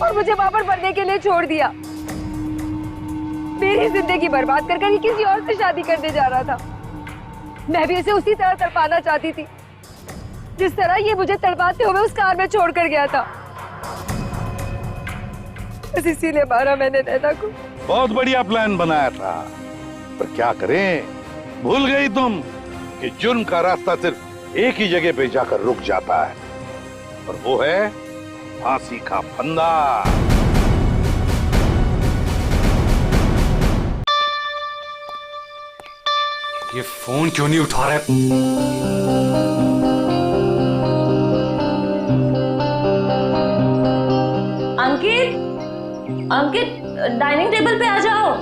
और मुझे वहां पर बनने के लिए छोड़ दिया। मेरी जिंदगी बर्बाद कर ये किसी और से शादी करने जा रहा था। मैं भी इसे उसी तरह तड़पाना चाहती थी जिस तरह ये मुझे तड़पाते हुए उस कार में छोड़कर गया था। बस इसीलिए मारा मैंने नैना को। बहुत बढ़िया प्लान बनाया था, पर क्या करें, भूल गई तुम कि जुर्म का रास्ता सिर्फ एक ही जगह पे जाकर रुक जाता है, और वो है फांसी का फंदा। ये फोन क्यों नहीं उठा रहे? अंकित, अंकित, डाइनिंग टेबल पे आ जाओ।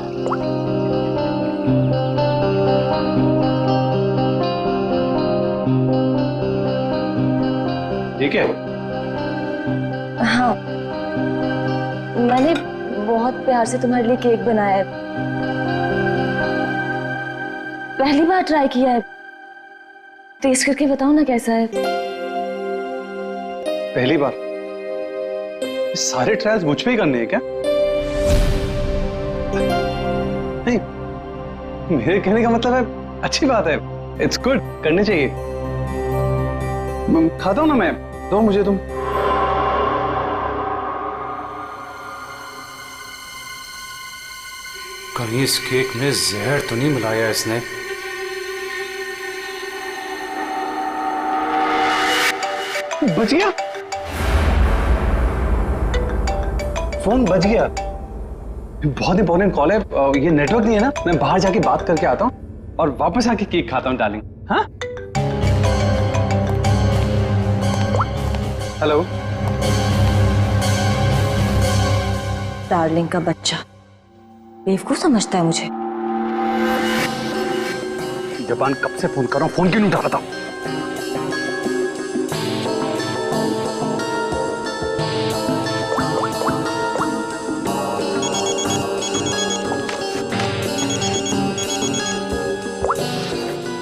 ठीक है? हाँ, मैंने बहुत प्यार से तुम्हारे लिए केक बनाया है। पहली बार ट्राई किया है, टेस्ट करके बताओ ना कैसा है। पहली बार? सारे ट्रायल्स मुझ पे ही करने हैं क्या? नहीं, मेरे कहने का मतलब है अच्छी बात है, इट्स गुड, करनी चाहिए। खाता हूं ना मैं, दो मुझे तुम। कहीं इस केक में जहर तो नहीं मिलाया इसने? बच गया, फोन बच गया। बहुत इंपॉर्टेंट कॉल है, ये नेटवर्क नहीं है ना, मैं बाहर जाके बात करके आता हूँ और वापस आके केक खाता हूँ डार्लिंग। हाँ, हेलो। डार्लिंग का बच्चा बेवकूफ समझता है मुझे। जबान कब से फोन कर रहा हूँ, फोन क्यों नहीं उठा रहा था?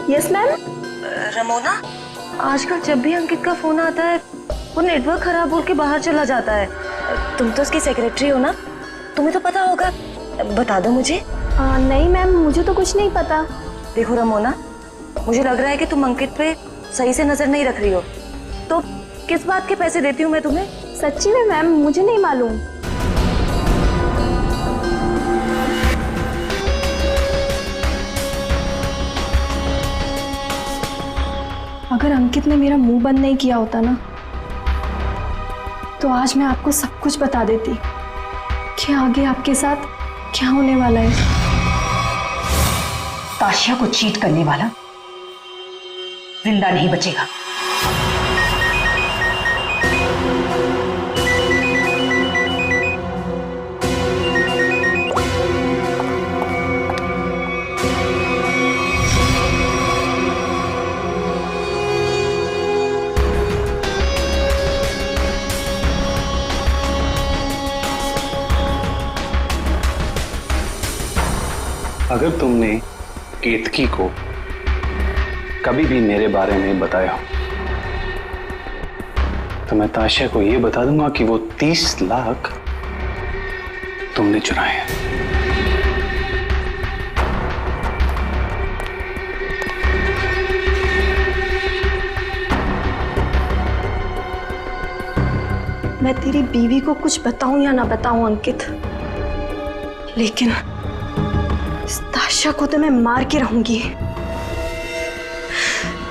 Yes ma'am. रमोना, आजकल जब भी अंकित का फोन आता है वो नेटवर्क खराब बोल के बाहर चला जाता है। तुम तो उसकी सेक्रेटरी हो ना, तुम्हें तो पता होगा, बता दो मुझे। नहीं मैम, मुझे तो कुछ नहीं पता। देखो रमोना, मुझे लग रहा है कि तुम अंकित पे सही से नजर नहीं रख रही हो, तो किस बात के पैसे देती हूँ मैं तुम्हें? सच्ची में मैम, मुझे नहीं मालूम। अगर अंकित ने मेरा मुंह बंद नहीं किया होता ना, तो आज मैं आपको सब कुछ बता देती कि आगे आपके साथ क्या होने वाला है। ताशिया को चीट करने वाला जिंदा नहीं बचेगा। अगर तुमने केतकी को कभी भी मेरे बारे में बताया तो मैं ताशिया को यह बता दूंगा कि वो 30 लाख तुमने चुराए हैं। मैं तेरी बीवी को कुछ बताऊं या ना बताऊं अंकित, लेकिन इस ताशा को तो मैं मार के रहूंगी।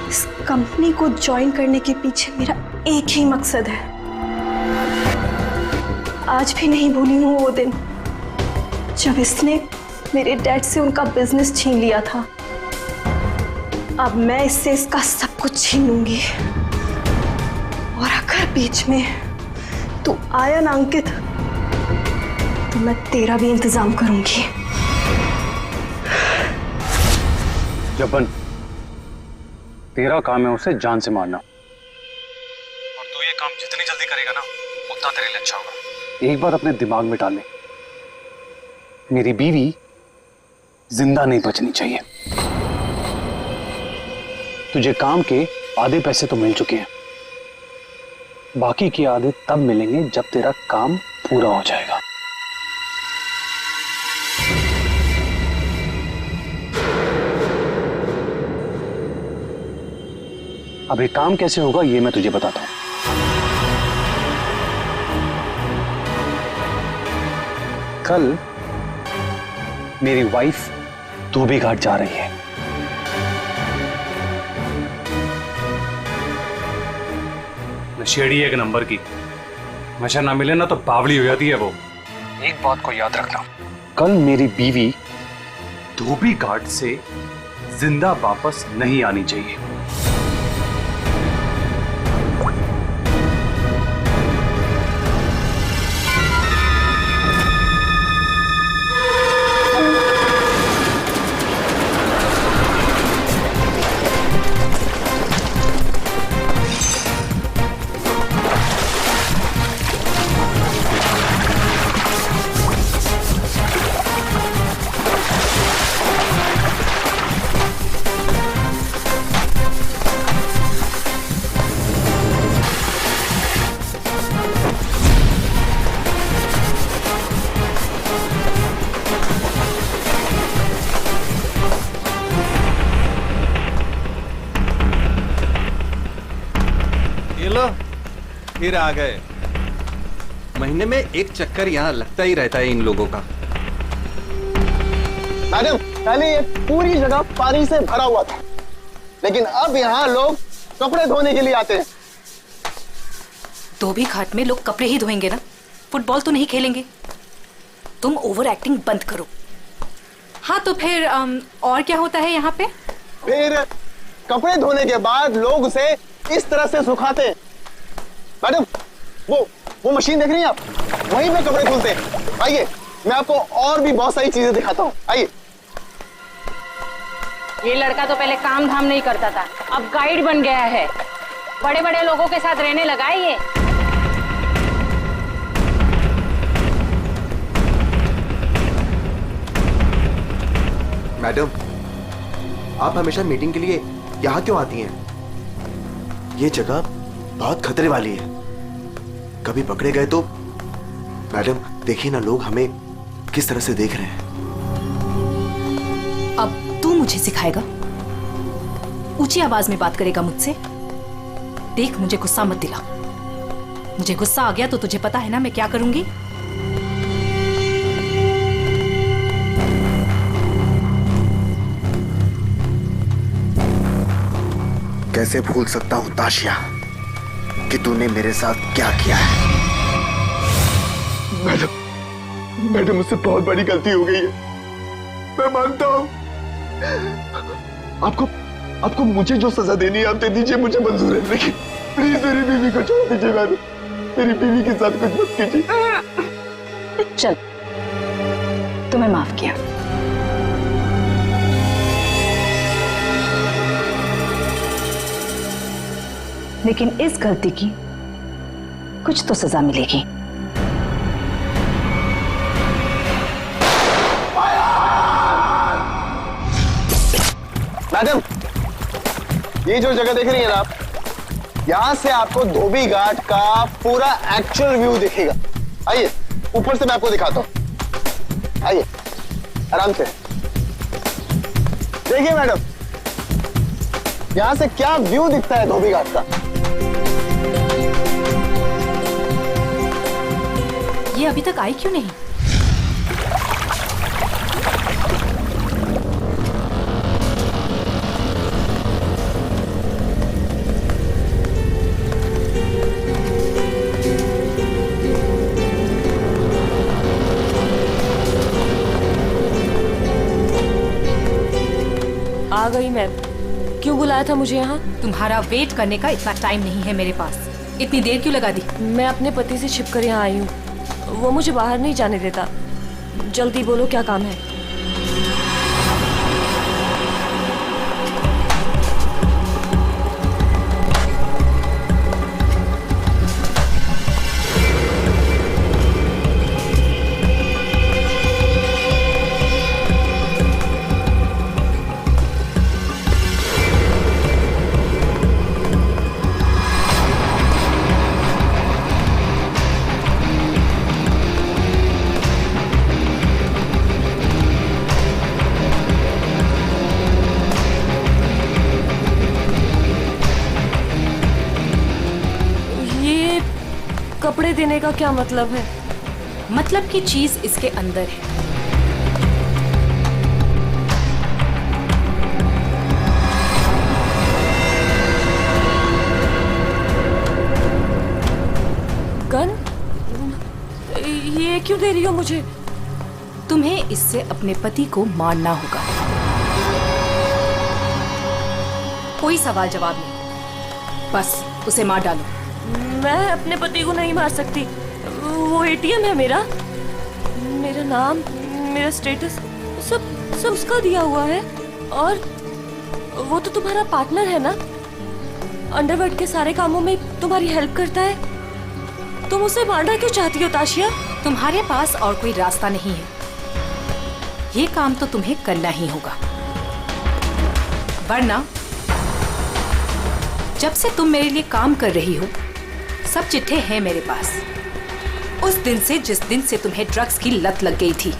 इस कंपनी को ज्वाइन करने के पीछे मेरा एक ही मकसद है। आज भी नहीं भूली हूं वो दिन जब इसने मेरे डैड से उनका बिजनेस छीन लिया था। अब मैं इससे इसका सब कुछ छीन लूंगी। और अगर बीच में तू आया ना अंकित, तो मैं तेरा भी इंतजाम करूंगी। जबन, तेरा काम है उसे जान से मारना, और तू ये काम जितनी जल्दी करेगा ना उतना तेरे लिए अच्छा होगा। एक बात अपने दिमाग में डाल ले, मेरी बीवी जिंदा नहीं बचनी चाहिए। तुझे काम के आधे पैसे तो मिल चुके हैं, बाकी के आधे तब मिलेंगे जब तेरा काम पूरा हो जाएगा। अब ये काम कैसे होगा ये मैं तुझे बताता हूं। कल मेरी वाइफ धोबी घाट जा रही है। नशेड़ी एक नंबर की, नशा ना मिले ना तो बावली हो जाती है वो। एक बात को याद रखना, कल मेरी बीवी धोबी घाट से जिंदा वापस नहीं आनी चाहिए। फिर आ गए। महीने में एक चक्कर यहाँ लगता ही रहता है इन लोगों का। मैडम, पहले ये पूरी जगह पानी से भरा हुआ था, लेकिन अब यहाँ लोग कपड़े धोने के लिए आते हैं। धोबी घाट में लोग कपड़े ही धोएंगे ना, फुटबॉल तो नहीं खेलेंगे। तुम ओवर एक्टिंग बंद करो। हाँ तो फिर और क्या होता है यहाँ पे? फिर कपड़े धोने के बाद लोग उसे इस तरह से सुखाते हैं। मैडम, वो मशीन देख रही हैं आप? वहीं पे कपड़े धुलते हैं। आइए, मैं आपको और भी बहुत सारी चीजें दिखाता हूँ। आइए। ये लड़का तो पहले काम धाम नहीं करता था, अब गाइड बन गया है। बड़े बड़े लोगों के साथ रहने लगा है ये। मैडम, आप हमेशा मीटिंग के लिए यहाँ क्यों आती हैं? ये जगह बहुत खतरे वाली है, कभी पकड़े गए तो। मैडम देखिए ना, लोग हमें किस तरह से देख रहे हैं। अब तू मुझे सिखाएगा? ऊंची आवाज में बात करेगा मुझसे? देख, मुझे गुस्सा मत दिला। मुझे गुस्सा आ गया तो तुझे पता है ना मैं क्या करूंगी। कैसे भूल सकता हूं ताशिया कि तूने मेरे साथ क्या किया है। मैडम, मुझसे बहुत बड़ी गलती हो गई है, मैं मानता हूं। आपको मुझे जो सजा देनी है आप दे दीजिए, मुझे मंजूर है, लेकिन प्लीज मेरी बीवी को छोड़ दीजिए। मैडम, मेरी बीवी के साथ कुछ मत कीजिए। चल, तुम्हें माफ किया। लेकिन इस गलती की कुछ तो सजा मिलेगी। मैडम, ये जो जगह देख रही है ना आप, यहां से आपको धोबी घाट का पूरा एक्चुअल व्यू दिखेगा। आइए ऊपर से मैं आपको दिखाता हूं, आइए आराम से देखिए मैडम, यहां से क्या व्यू दिखता है धोबी घाट का। ये अभी तक आई क्यों नहीं? आ गई मैं। क्यों बुलाया था मुझे यहाँ? तुम्हारा वेट करने का इतना टाइम नहीं है मेरे पास। इतनी देर क्यों लगा दी? मैं अपने पति से छिपकर यहाँ आई हूँ, वो मुझे बाहर नहीं जाने देता। जल्दी बोलो क्या काम है? कपड़े देने का क्या मतलब है? मतलब की चीज इसके अंदर है। गन? ये क्यों दे रही हो मुझे? तुम्हें इससे अपने पति को मारना होगा। कोई सवाल जवाब नहीं, बस उसे मार डालो। मैं अपने पति को नहीं मार सकती। वो एटीएम है मेरा, मेरा नाम, मेरा स्टेटस सब उसका दिया हुआ है। और वो तो तुम्हारा पार्टनर है ना, अंडरवर्ल्ड के सारे कामों में तुम्हारी हेल्प करता है। तुम उसे मारना क्यों चाहती हो ताशिया? तुम्हारे पास और कोई रास्ता नहीं है, ये काम तो तुम्हें करना ही होगा, वरना जब से तुम मेरे लिए काम कर रही हो सब चिट्ठे हैं मेरे पास, उस दिन से जिस दिन से तुम्हें ड्रग्स की लत लग गई थी।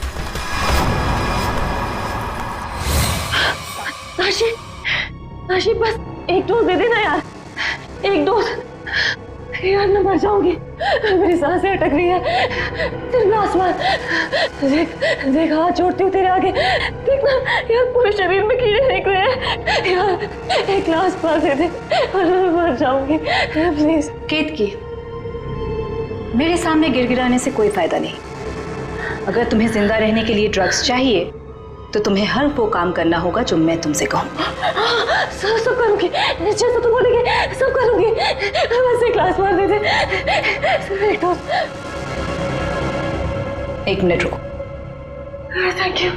आशी बस एक डोज दे देना यार, एक डोज। यार मैं मर जाऊंगी, मेरी सांसें अटक रही है। तेरे आसमान देख हाथ जोड़ती हूँ तेरे आगे, देखना यार पूरे शरीर में कीड़े निकले हैं। यार एक ग्लास पास दे दे और मैं मर जाऊंगी प्लीज। केतकी, मेरे सामने गिड़गिड़ाने से कोई फायदा नहीं। अगर तुम्हें जिंदा रहने के लिए ड्रग्स चाहिए तो तुम्हें हर वो काम करना होगा जो मैं तुमसे कहूँ। सब करूंगी, जैसा तुम बोलेगी सब करूंगी। बस एक ग्लास मार दे दे, एक डोज। एक मिनट रुको। Thank you,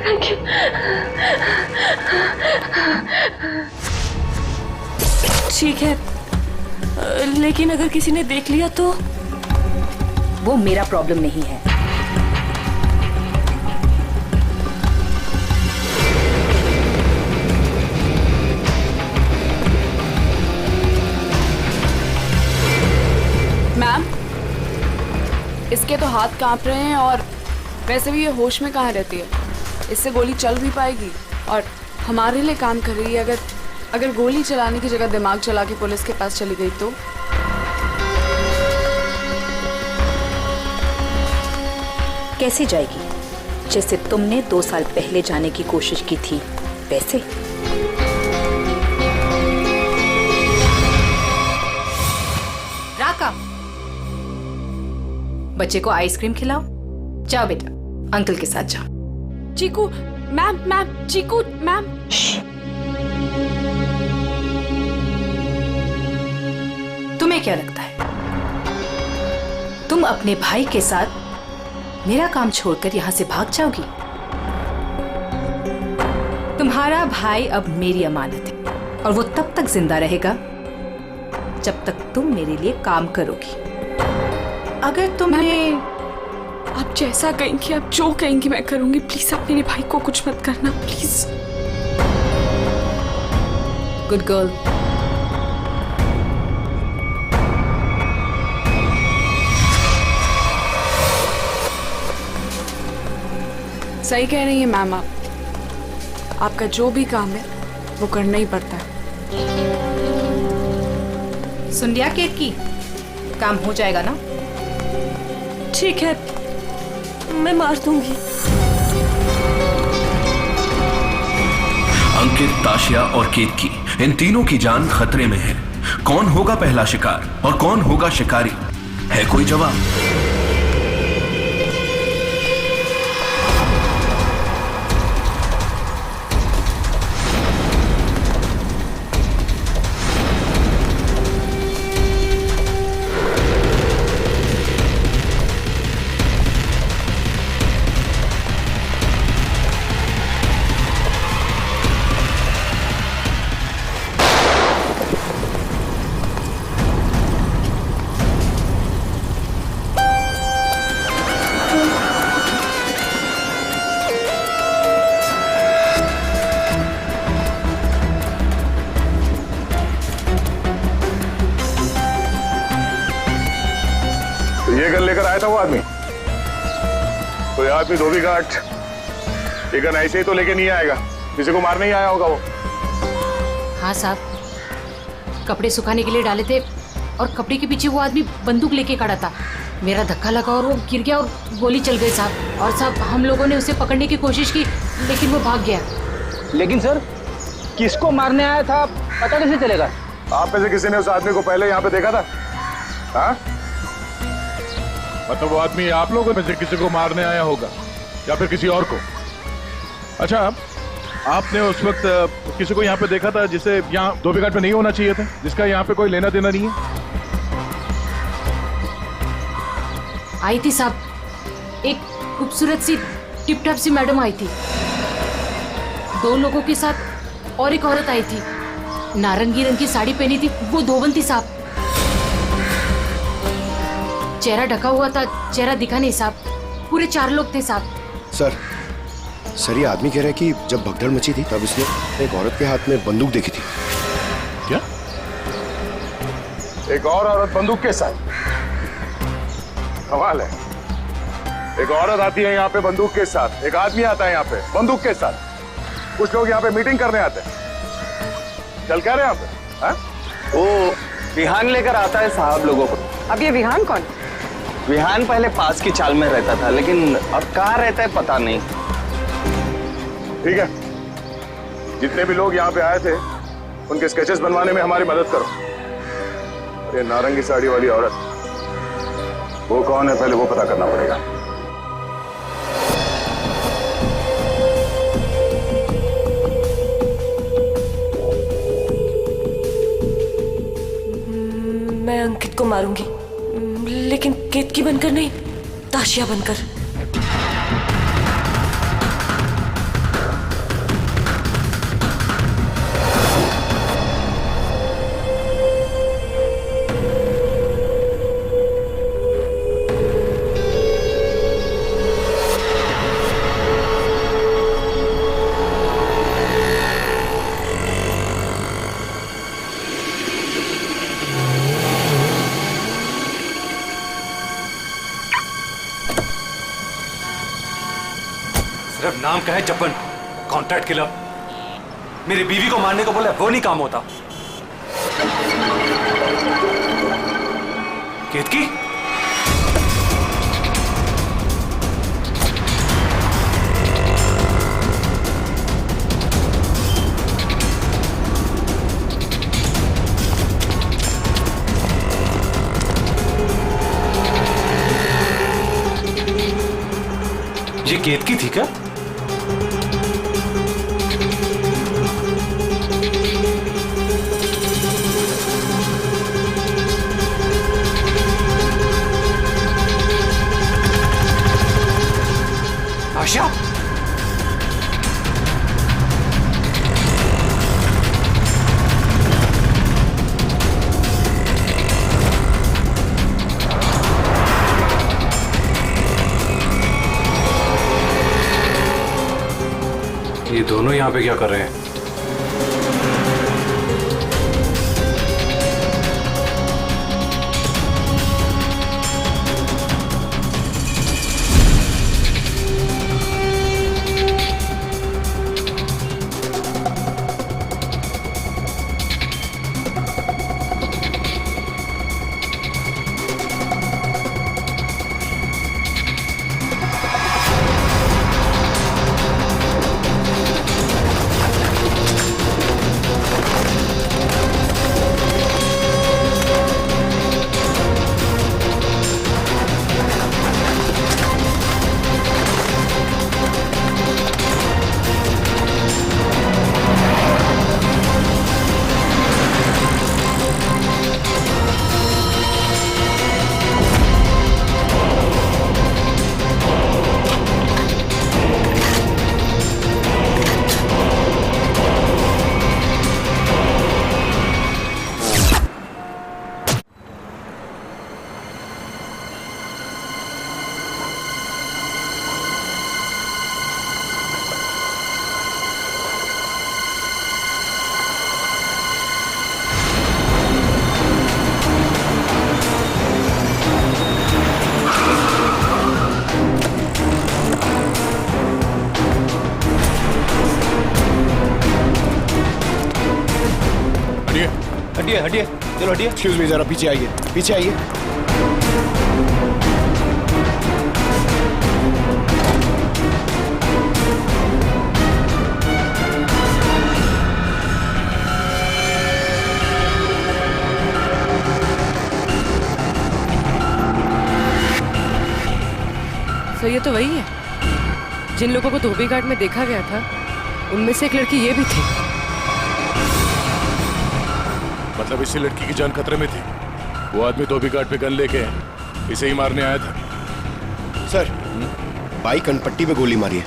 thank you. ठीक है, लेकिन अगर किसी ने देख लिया तो? वो मेरा प्रॉब्लम नहीं है। मैम, इसके तो हाथ कांप रहे हैं और वैसे भी ये होश में कहाँ रहती है। इससे गोली चल भी पाएगी और हमारे लिए काम कर रही है। अगर गोली चलाने की जगह दिमाग चला के पुलिस के पास चली गई तो? कैसे जाएगी? जैसे तुमने 2 साल पहले जाने की कोशिश की थी वैसे। राका, बच्चे को आइसक्रीम खिलाओ। जाओ बेटा, अंकल के साथ जाओ। चीकू मैम, चीकू मैम। तुम्हें क्या लगता है तुम अपने भाई के साथ मेरा काम छोड़कर यहां से भाग जाओगी? तुम्हारा भाई अब मेरी अमानत है और वो तब तक जिंदा रहेगा जब तक तुम मेरे लिए काम करोगी। अगर तुमने आप जैसा कहेंगी, आप जो कहेंगी मैं करूंगी। प्लीज आप मेरे भाई को कुछ मत करना, प्लीज। Good girl. सही कह रही है मैम आप। आपका जो भी काम है वो करना ही पड़ता है। सुन लिया केतकी, काम हो जाएगा ना? ठीक है, मैं मार दूंगी। अंकित, ताशिया और केतकी, इन तीनों की जान खतरे में है। कौन होगा पहला शिकार और कौन होगा शिकारी? है कोई जवाब? ये गन लेकर आया था वो आदमी। कोई आदमी धोबी घाट ये गन ऐसे ही तो लेके नहीं आएगा, किसी को मारने ही आया होगा वो। हाँ साहब, कपड़े सुखाने के लिए डाले थे और कपड़े के पीछे वो आदमी बंदूक लेके खड़ा था। मेरा धक्का लगा और वो गिर गया और गोली चल गई साहब। और साहब हम लोगों ने उसे पकड़ने की कोशिश की लेकिन वो भाग गया। लेकिन सर किसको मारने आया था पता कैसे चलेगा? आप में से किसी ने उस आदमी को पहले यहाँ पे देखा था? हाँ? मतलब वो आदमी आप लोगों में से किसी को मारने आया होगा या फिर किसी और को? अच्छा, आपने उस वक्त किसी को यहाँ पे देखा था जिसे यहाँ धोबी घाट पे नहीं होना चाहिए था, जिसका यहाँ पे कोई लेना देना नहीं है? आई थी साहब, एक खूबसूरत सी टिप टॉप सी मैडम आई थी, 2 लोगों के साथ और एक औरत आई थी, नारंगी रंग की साड़ी पहनी थी, वो धोबन थी साहब। चेहरा ढका हुआ था, चेहरा दिखा नहीं साहब। पूरे 4 लोग थे साहब। सर ये आदमी कह रहा है कि जब भगदड़ मची थी तब इसने एक औरत के हाथ में बंदूक देखी थी। क्या? एक और औरत बंदूक के साथ? कमाल है। एक औरत आती है यहाँ पे बंदूक के साथ, एक आदमी आता है यहाँ पे बंदूक के साथ। कुछ लोग यहाँ पे मीटिंग करने आते हैं। चल क्या रहे हैं यहाँ पे? वो विहान लेकर आता है साहब लोगों को। अब ये विहान कौन? विहान पहले पास की चाल में रहता था, लेकिन अब कहाँ रहता है पता नहीं। ठीक है, जितने भी लोग यहाँ पे आए थे उनके स्केचेस बनवाने में हमारी मदद करो। ये नारंगी साड़ी वाली औरत, वो कौन है पहले वो पता करना पड़ेगा। मैं अंकित को मारूंगी, लेकिन केतकी बनकर नहीं, ताशिया बनकर। सिर्फ नाम का है जब्बन, कॉन्ट्रैक्ट किलर। मेरी बीवी को मारने को बोले वो नहीं काम होता। केतकी, ये केतकी थी क्या? आशा, ये दोनों यहाँ पे क्या कर रहे हैं? हटिए हटिए, चलो हटिए। एक्सक्यूज मी, जरा पीछे आइए, पीछे आइए। सर ये तो वही है जिन लोगों को धोबी घाट में देखा गया था, उनमें से एक लड़की ये भी थी। मतलब इसी लड़की की जान खतरे में थी। वो आदमी धोबी घाट पे गन लेके इसे ही मारने आया था। सर, बाइक कनपट्टी पे गोली मारी है।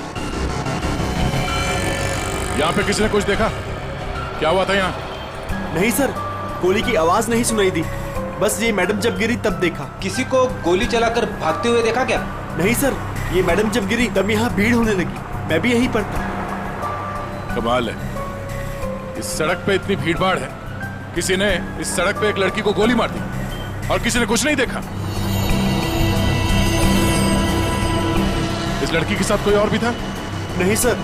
यहाँ पे किसी ने कुछ देखा? क्या हुआ था यहाँ? नहीं सर, गोली की आवाज नहीं सुनाई दी, बस ये मैडम जब गिरी तब देखा। किसी को गोली चलाकर भागते हुए देखा क्या? नहीं सर, ये मैडम जब गिरी तब यहाँ भीड़ होने लगी, मैं भी यहीं पर था। कमाल है, इस सड़क पे इतनी भीड़ भाड़ है, किसी ने इस सड़क पे एक लड़की को गोली मार दी और किसी ने कुछ नहीं देखा। इस लड़की के साथ कोई और भी था? नहीं सर।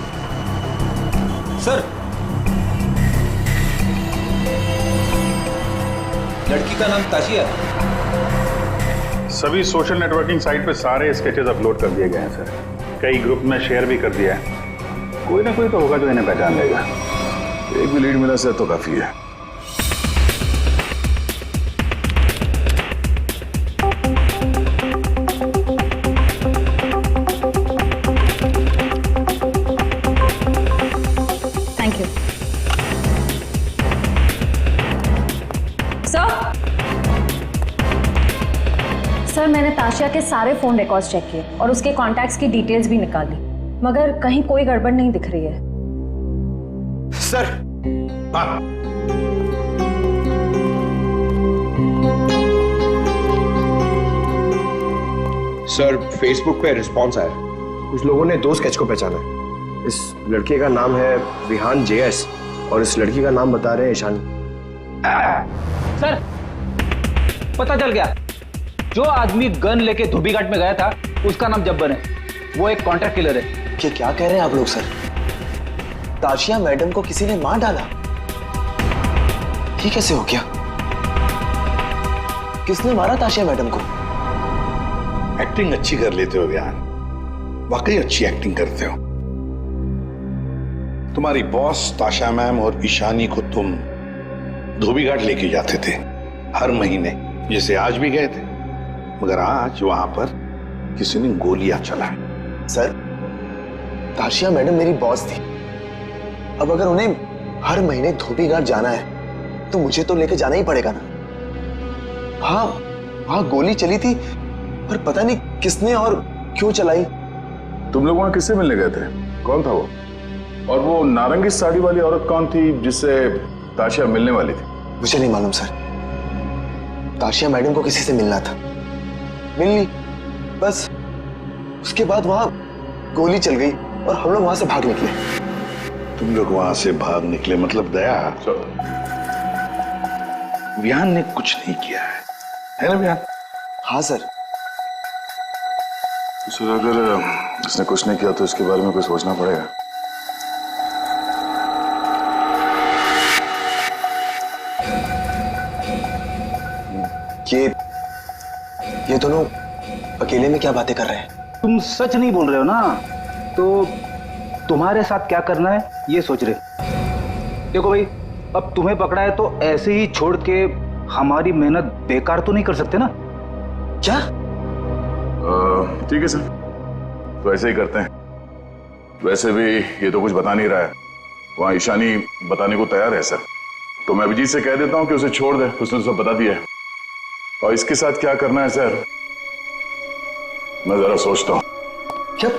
सर, लड़की का नाम ताशिया है। सभी सोशल नेटवर्किंग साइट पे सारे स्केचेस अपलोड कर दिए गए हैं सर। कई ग्रुप में शेयर भी कर दिया है। कोई ना कोई तो होगा जो इन्हें पहचान लेगा। एक भी लीड मिला सर तो काफी है। थैंक यू सर, मैंने ताशिया के सारे फोन रिकॉर्ड्स चेक किए और उसके कॉन्टैक्ट्स की डिटेल्स भी निकाली, मगर कहीं कोई गड़बड़ नहीं दिख रही है। सर, सर, फेसबुक पे रिस्पॉन्स आया। कुछ लोगों ने 2 स्केच को पहचाना है। इस लड़के का नाम है विहान JS और इस लड़की का नाम बता रहे हैं ईशानी। सर, पता चल गया, जो आदमी गन लेके धोबी घाट में गया था उसका नाम जब्बर है। वो एक कॉन्ट्रैक्ट किलर है। क्या कह रहे हैं आप लोग सर? ताशिया मैडम को किसी ने मार डाला? ये कैसे हो गया? किसने मारा ताशिया मैडम को? एक्टिंग अच्छी कर लेते हो विहान, वाकई अच्छी एक्टिंग करते हो। तुम्हारी बॉस ताशा मैम और ईशानी को तुम धोबी घाट लेके जाते थे हर महीने, जैसे आज भी गए थे, मगर आज वहां पर किसी ने गोलियां चलाई। सर, ताशिया मैडम मेरी बॉस थी। अब अगर उन्हें हर महीने धोबी घाट जाना है तो मुझे तो लेके जाना ही पड़ेगा ना। हाँ, वहां गोली चली थी, पर पता नहीं किसने और क्यों चलाई। तुम लोग वहां किससे मिलने गए थे? कौन था वो? और वो नारंगी साड़ी वाली औरत कौन थी जिससे ताशिया मिलने वाली थी? मुझे नहीं मालूम सर। ताशिया मैडम को किसी से मिलना था, मिल ली, बस उसके बाद वहां गोली चल गई और हम लोग वहां से भाग निकले। तुम लोग वहां से भाग निकले मतलब दया? विहान ने कुछ नहीं किया है ना विहान? हाँ सर। सर, अगर इसने कुछ नहीं किया तो इसके बारे में कुछ सोचना पड़ेगा। ये दोनों अकेले में क्या बातें कर रहे हैं? तुम सच नहीं बोल रहे हो ना, तो तुम्हारे साथ क्या करना है ये सोच रहे। देखो भाई, अब तुम्हें पकड़ा है तो ऐसे ही छोड़ के हमारी मेहनत बेकार तो नहीं कर सकते ना। क्या? ठीक है सर, तो ऐसे ही करते हैं। वैसे भी ये तो कुछ बता नहीं रहा है, वहां ईशानी बताने को तैयार है सर, तो मैं अभिजीत से कह देता हूं कि उसे छोड़ दे, उसने तो सब बता दिया है। और इसके साथ क्या करना है सर, मैं जरा सोचता हूं। क्या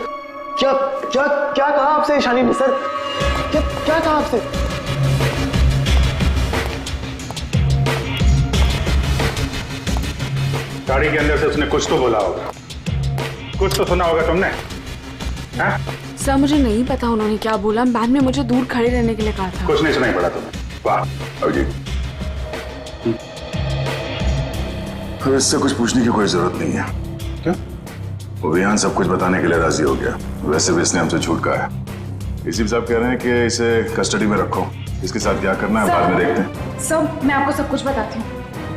क्या क्या क्या कहा आपसे ईशानी ने सर? क्या कहा आपसे? गाड़ी के अंदर से उसने कुछ तो बोला होगा, कुछ तो सुना होगा तुमने? हाँ? सर, मुझे नहीं पता उन्होंने क्या बोला। मैम ने मुझे दूर खड़े रहने के लिए कहा था। कुछ नहीं सुनाई पड़ा तुम्हें? वाह अभिजीत, फिर इससे कुछ पूछने की कोई जरूरत नहीं है। क्यों? वो विहान सब कुछ बताने के लिए राजी हो गया। वैसे भी इसने हमसे झूठ कहा है। इसी साहब कह रहे हैं कि इसे कस्टडी में रखो, इसके साथ क्या करना है बाद में देखते हैं। सब मैं आपको सब कुछ बताती हूँ।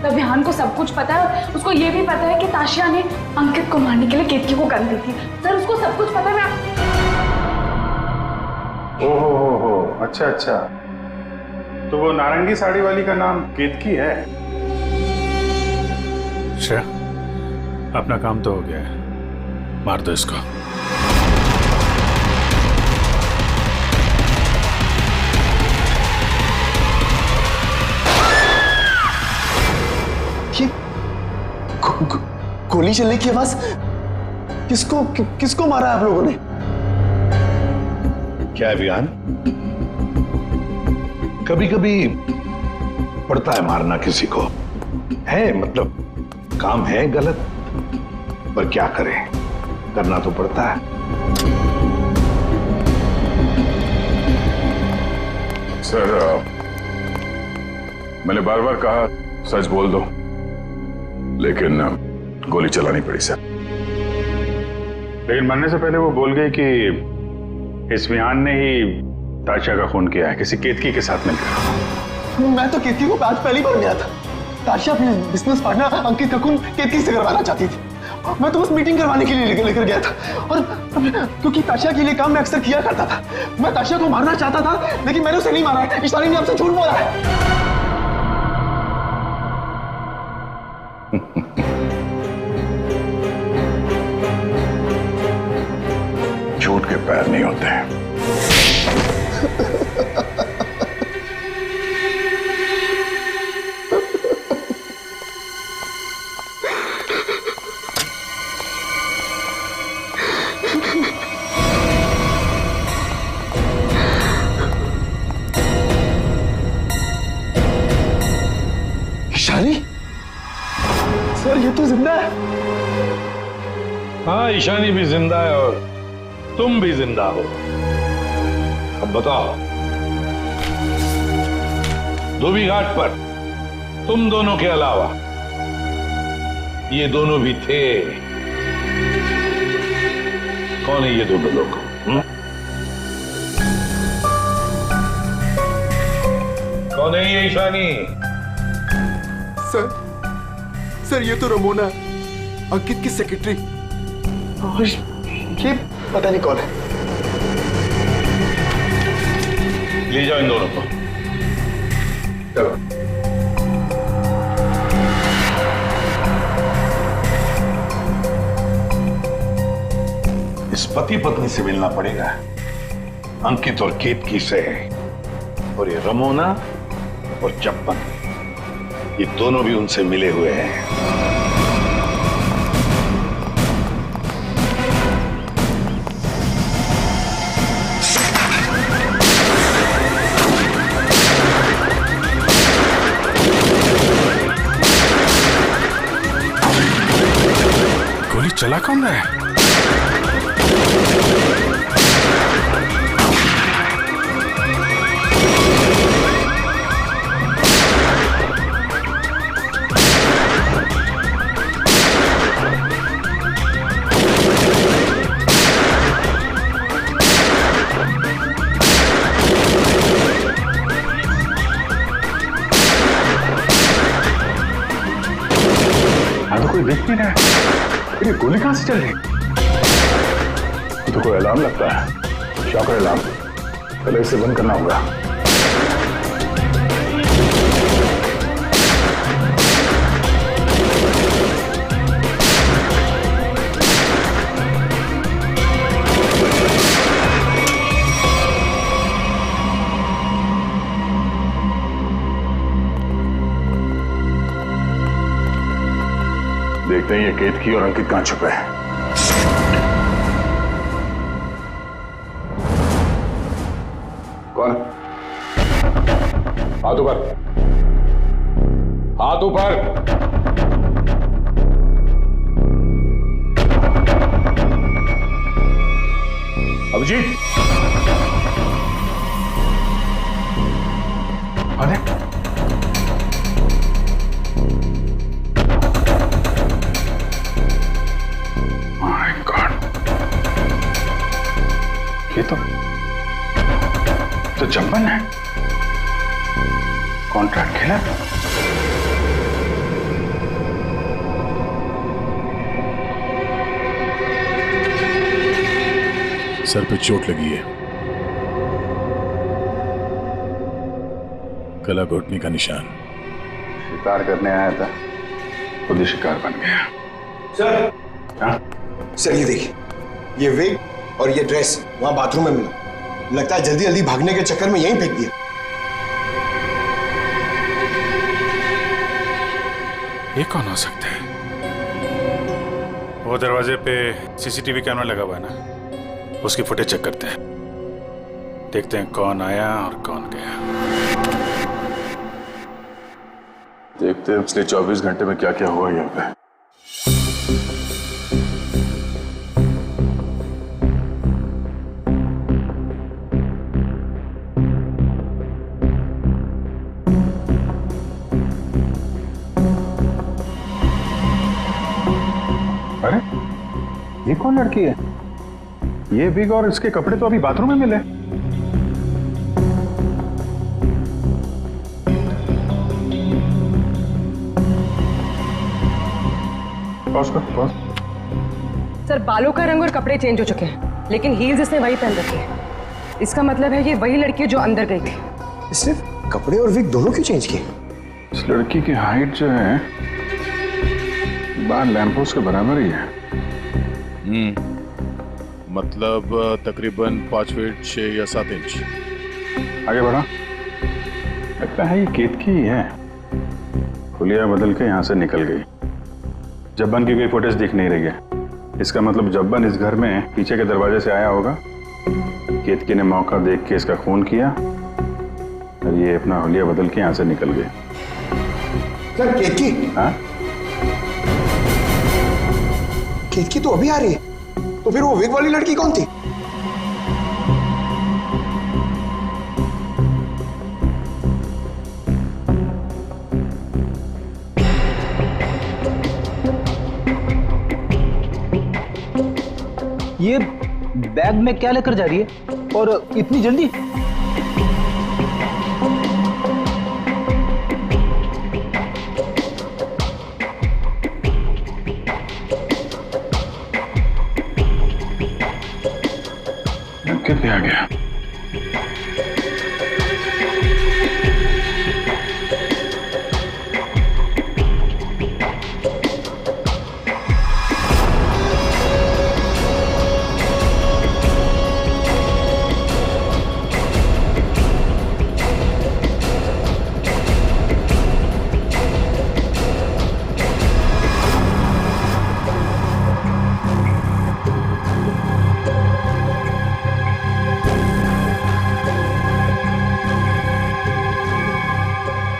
तब विहान को सब कुछ पता है, उसको ये भी पता है कि ताशिया ने अंकित को मारने के लिए केतकी को गन दी थी। सर उसको सब कुछ पता है। ओहो, अच्छा अच्छा, तो वो नारंगी साड़ी वाली का नाम केतकी है। श्रेया, अपना काम तो हो गया है, मार दो इसको। ये गोली चलने की आवाज, किसको मारा है आप लोगों ने? क्या है विहान, कभी कभी पड़ता है मारना किसी को, है मतलब काम है गलत, पर क्या करें, करना तो पड़ता है। सर, मैंने बार बार कहा सच बोल दो, लेकिन गोली चलानी पड़ी सर। लेकिन मरने से पहले वो बोल गई कि इस विहान ने ही ताशिया का खून किया है, किसी केतकी के साथ मिलकर। मैं तो केतकी को आज पहली बार मिला था। ताशिया अपने बिजनेस पार्टनर अंकित का खून केतकी से करवाना चाहती थी। मैं तो बस मीटिंग करवाने के लिए लेकर गया था, और क्योंकि ताशिया के लिए काम मैं अक्सर किया करता था। मैं ताशिया को मारना चाहता था, लेकिन मैंने उसे नहीं मारा है। ईशानी ने आपसे झूठ बोला है। झूठ के पैर नहीं होते हैं। ईशानी, सर ये तो जिंदा है। हाँ, ईशानी भी जिंदा है और तुम भी जिंदा हो। अब बताओ, धोबी घाट पर तुम दोनों के अलावा ये दोनों भी थे। कौन है ये दोनों लोग? कौन है ये ईशानी? सर ये तो रमोना, अंकित की सेक्रेटरी। ये पता नहीं कौन है। ले जाओ इन दोनों को। चलो। इस पति पत्नी से मिलना पड़ेगा, अंकित और केतकी से। और ये रमोना और चप्पन, ये दोनों भी उनसे मिले हुए हैं। गोली चला कौन है? कोई देख नहीं रहा है, ये गोली कहां से चल रही? तो कोई अलार्म लगता है, शॉकर अलार्म। पहले इसे बंद करना होगा। देखते हैं ये केतकी और अंकित कहां छुपे हैं। कौन? हाथ ऊपर, हाथ ऊपर। अभिजीत, अरे ये तो चंपन है। कॉन्ट्रैक्ट खेला। सर पे चोट लगी है, गला घोटने का निशान। शिकार करने आया था, खुद ही शिकार बन गया। सर, हाँ? सर ये देखिए, ये विग और ये ड्रेस वहां बाथरूम में मिला। लगता है जल्दी जल्दी भागने के चक्कर में यहीं फेंक दिया। ये कौन हो सकता है? वो दरवाजे पे सीसीटीवी कैमरा लगा हुआ है ना, उसकी फुटेज चेक करते हैं, देखते हैं कौन आया और कौन गया। देखते हैं पिछले 24 घंटे में क्या क्या हुआ यहाँ पे। अरे ये कौन लड़की है? ये विग और इसके कपड़े तो अभी बाथरूम में मिले। पॉज कर, पॉज। सर, बालों का रंग और कपड़े चेंज हो चुके हैं, लेकिन हील्स इसने वही पहन रखी है। इसका मतलब है ये वही लड़की है जो अंदर गई थी। इसने कपड़े और विग दोनों क्यों चेंज किए? इस लड़की की हाइट जो है बाहर लैंपोस्ट के बराबर ही है। मतलब तकरीबन 5 फीट 6 या 7 इंच। आगे बढ़ा। लगता है ये केतकी ही है। हुलिया बदल के यहाँ से निकल गई। जब्बन की कोई फुटेज दिख नहीं रही है। इसका मतलब जब्बन इस घर में पीछे के दरवाजे से आया होगा। केतकी ने मौका देख के इसका खून किया और ये अपना हुलिया बदल के यहाँ से निकल गई। सर, केतकी? हाँ? केतकी तो अभी आ रही है, तो फिर वो विग वाली लड़की कौन थी? ये बैग में क्या लेकर जा रही है और इतनी जल्दी? कितने आ गया?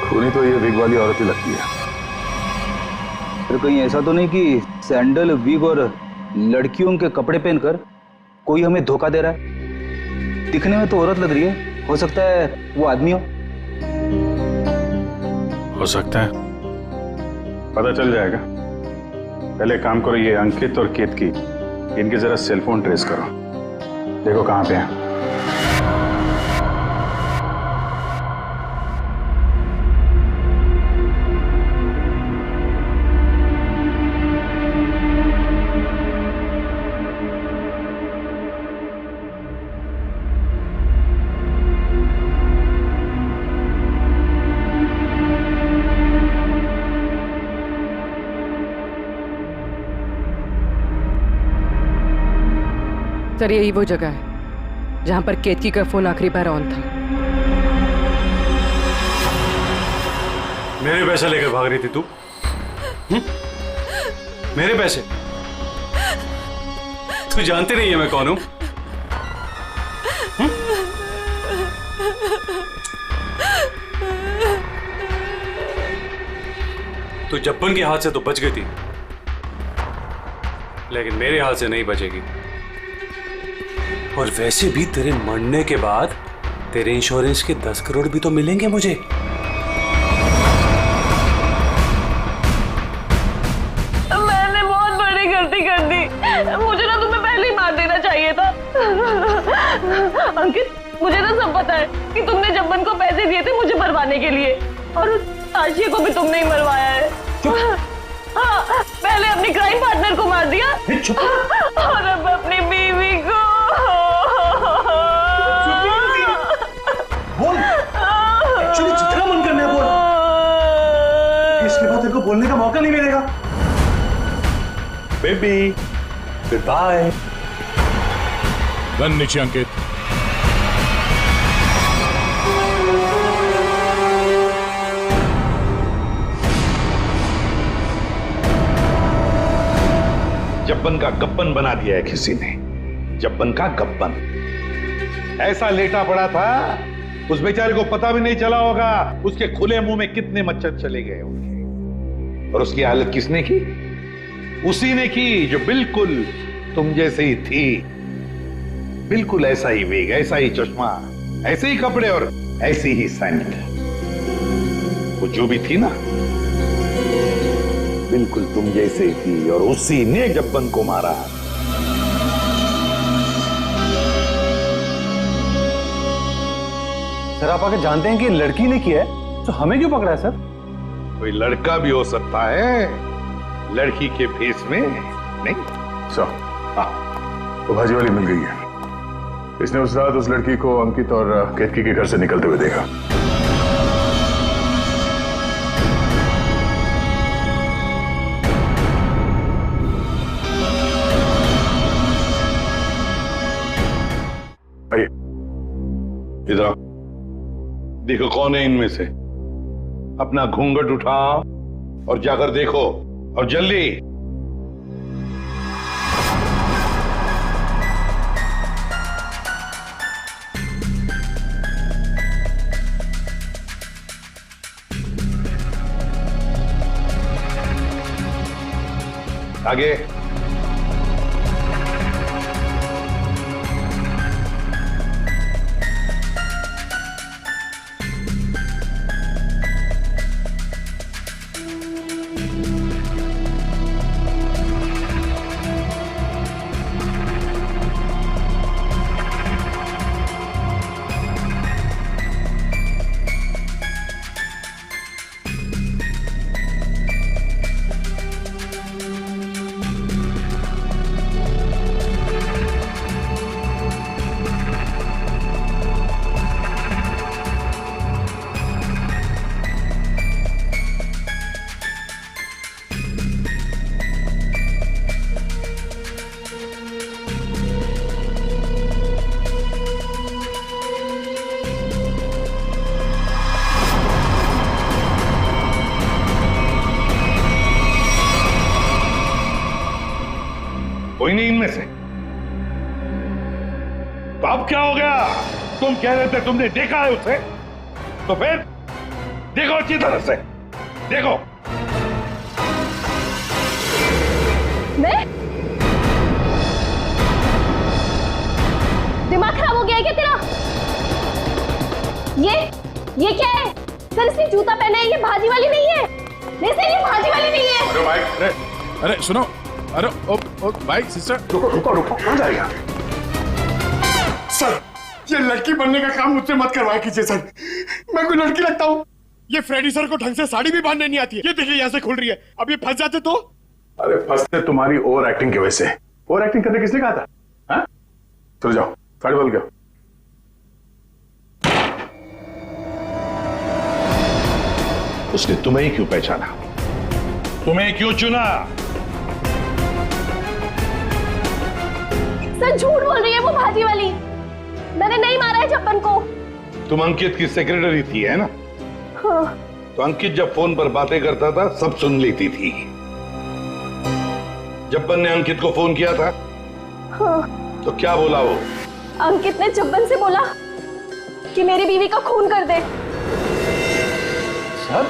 खूनी तो ये विग वाली औरत ही लगती है। फिर कहीं ऐसा तो नहीं कि सैंडल, विग और लड़कियों के कपड़े पहनकर कोई हमें धोखा दे रहा है? दिखने में तो औरत लग रही है, हो सकता है वो आदमी हो सकता है, पता चल जाएगा। पहले काम करो, ये अंकित और केतकी, इनके जरा सेलफोन ट्रेस करो, देखो कहाँ पे हैं। सर, यही वो जगह है जहां पर केतकी का फोन आखिरी बार ऑन था। मेरे पैसे लेकर भाग रही थी तू? मेरे पैसे? तू जानती नहीं है मैं कौन हूं? तू जब्बन के हाथ से तो बच गई थी, लेकिन मेरे हाथ से नहीं बचेगी। और वैसे भी तेरे मरने के बाद तेरे इंश्योरेंस के 10 करोड़ भी तो मिलेंगे मुझे। मैंने बहुत बड़ी गलती कर दी। मुझे ना तुम्हें पहले ही मार देना चाहिए था। अंकित, मुझे ना सब पता है कि तुमने जब्बन को पैसे दिए थे मुझे मरवाने के लिए, और उस आशिया को भी तुमने ही मरवाया है। हाँ, पहले अपने क्राइम पार्टनर को मार दिया और अब अपनी बीवी को। इसके बाद तेरे को बोलने का मौका नहीं मिलेगा। Baby good bye. गन नीचे अंकित। जब्बन का गब्बन बना दिया है किसी ने, जब्बन का गब्बन। ऐसा लेटा पड़ा था उस बेचारे को पता भी नहीं चला होगा उसके खुले मुंह में कितने मच्छर चले गए होंगे। और उसकी हालत किसने की? उसी ने की जो बिल्कुल तुम जैसे ही थी, बिल्कुल ऐसा ही वेग, ऐसा ही चश्मा, ऐसे ही कपड़े और ऐसी ही सैंडल। वो जो भी थी ना बिल्कुल तुम जैसे ही थी और उसी ने जब्बन को मारा। सर आप आके जानते हैं कि लड़की ने किया है तो हमें क्यों पकड़ा है सर? कोई लड़का भी हो सकता है लड़की के फेस में नहीं। तो भाजी वाली मिल गई है। इसने उस रात उस लड़की को अंकित और केतकी के घर से निकलते हुए देखा। आइए इधर देखो कौन है इनमें से। अपना घूंघट उठाओ और जाकर देखो और जल्दी। आगे कोई नहीं इनमें से। तो अब क्या हो गया? तुम कह रहे थे तुमने देखा है उसे, तो फिर देखो अच्छी तरह से देखो। मैं? दिमाग खराब हो गया है क्या तेरा? ये क्या है? सर इसने जूता पहना है, ये भाजी वाली नहीं है। नहीं सर ये भाजी वाली नहीं है। अरे भाई अरे सुनो, अरे ओ भाई सिस्टर रुको रुको रुको, कहां जाएगा? सर ये लड़की बनने का काम मुझसे मत करवाया कीजिए सर, मैं कोई लड़की लगता हूँ? ये फ्रेडी सर को ढंग से साड़ी भी बांधने नहीं आती है। ये देखिए यहाँ से खुल रही है, अब ये फंस जाते तो? अरे फंसते तुम्हारी ओवर एक्टिंग की वजह से। ओवर एक्टिंग करने किसने कहा था? हाँ? चलो जाओ साड़ी बदल गया। उसने तुम्हें क्यों पहचाना? तुम्हें क्यों चुना? सर झूठ बोल रही है वो भाजी वाली, मैंने नहीं मारा है जब्बन को। तुम अंकित की सेक्रेटरी थी है ना? हाँ। तो अंकित जब फोन पर बातें करता था सब सुन लेती थी। जब्बन ने अंकित को फोन किया था? हाँ। तो क्या बोला वो? अंकित ने जब्बन से बोला कि मेरी बीवी का खून कर दे। सर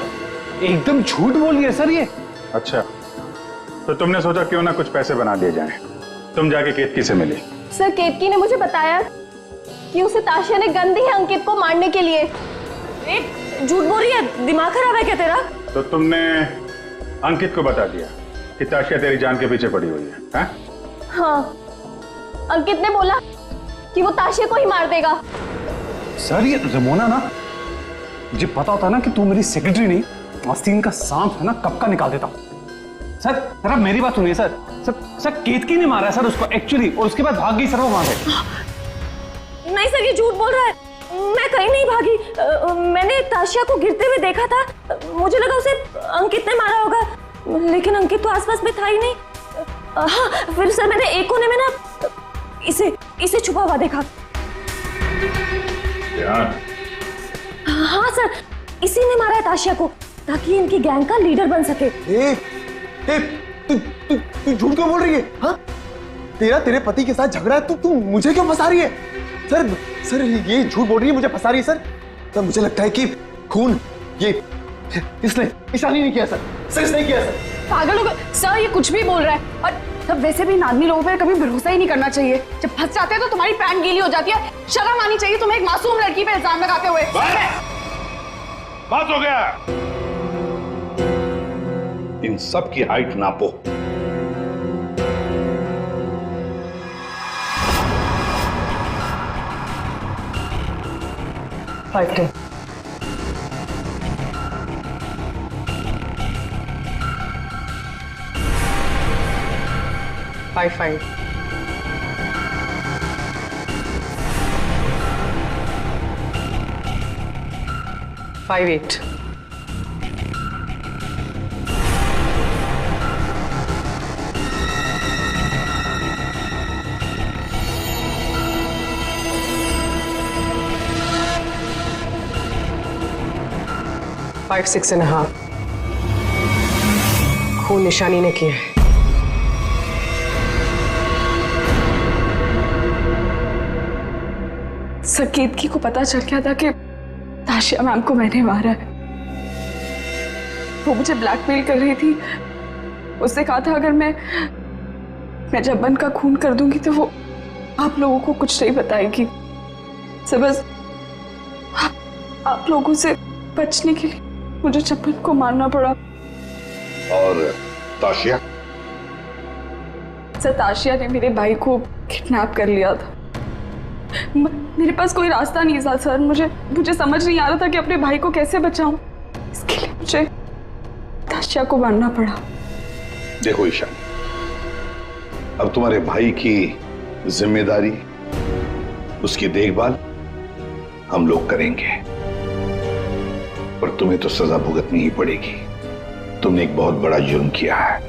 एकदम झूठ बोल रही है सर ये। अच्छा तो तुमने सोचा क्यों ना कुछ पैसे बना दिए जाएं। तुम जाके केतकी से मिली? सर केतकी ने मुझे बताया कि उसे ताशिया ने गन दी है अंकित को मारने के लिए। झूठ बोल रही है, दिमाग खराब है क्या तेरा? तो तुमने अंकित को बता दिया कि ताशिया तेरी जान के पीछे पड़ी हुई है? हाँ? हाँ, अंकित ने बोला कि वो ताशिया को ही मार देगा। सर ये रमोना ना, मुझे पता होता ना कि तू मेरी सेक्रेटरी नहीं आस्तीन का सांप है ना, कब का निकाल देता हूँ। सर सर आप मेरी बात सुनिए सर। सर केतकी ने मारा है सर उसको एक्चुअली, और उसके बाद भाग गई सर वो वहां से। नहीं सर ये झूठ बोल रहा है, मैं कहीं नहीं भागी। मैंने ताशिया को गिरते हुए देखा था। मुझे लगा उसे अंकित ने मारा होगा, लेकिन अंकित तो आसपास में था ही नहीं। हाँ, फिर सर मैंने एक कोने में ना इसे छुपा हुआ देखा। हाँ सर, इसी ने मारा है ताशिया को ताकि इनकी गैंग का लीडर बन सके। तू झूठ क्यों बोल रही है? हाँ, तेरे पति के साथ झगड़ा है, तू मुझे क्यों फंसा रही है? सर ये झूठ बोल रही है, मुझे फंसा रही है सर। तो मुझे लगता है कि खून ये इसने ईशानी नहीं किया सर इसने किया सर। पागल हो गए सर, ये कुछ भी बोल रहा है। और तब वैसे भी इन आदमी लोगों पर कभी भरोसा ही नहीं करना चाहिए। जब फंस जाते हैं तो तुम्हारी पैंट गीली हो जाती है। शर्म आनी चाहिए तुम्हें एक मासूम लड़की पे इल्जाम लगाते हुए। बात हो गया। इन सब की हाइट नापो। फाइव 5 8 5 6.5 खून निशानी ने किया है। सर केतकी को पता चल गया था कि ताशिया मैम को मैंने मारा है। वो मुझे ब्लैकमेल कर रही थी। उसने कहा था अगर मैं जब्बन का खून कर दूंगी तो वो आप लोगों को कुछ नहीं बताएगी। सर बस आप लोगों से बचने के लिए मुझे जब्बन को मारना पड़ा। और ताशिया? सर ताशिया ने मेरे भाई को किडनैप कर लिया था। मेरे पास कोई रास्ता नहीं था सर। मुझे समझ नहीं आ रहा था कि अपने भाई को कैसे बचाऊं। इसके लिए मुझे ताशिया को मारना पड़ा। देखो ईशानी, अब तुम्हारे भाई की जिम्मेदारी, उसकी देखभाल हम लोग करेंगे, पर तुम्हें तो सजा भुगतनी ही पड़ेगी। तुमने एक बहुत बड़ा जुर्म किया है।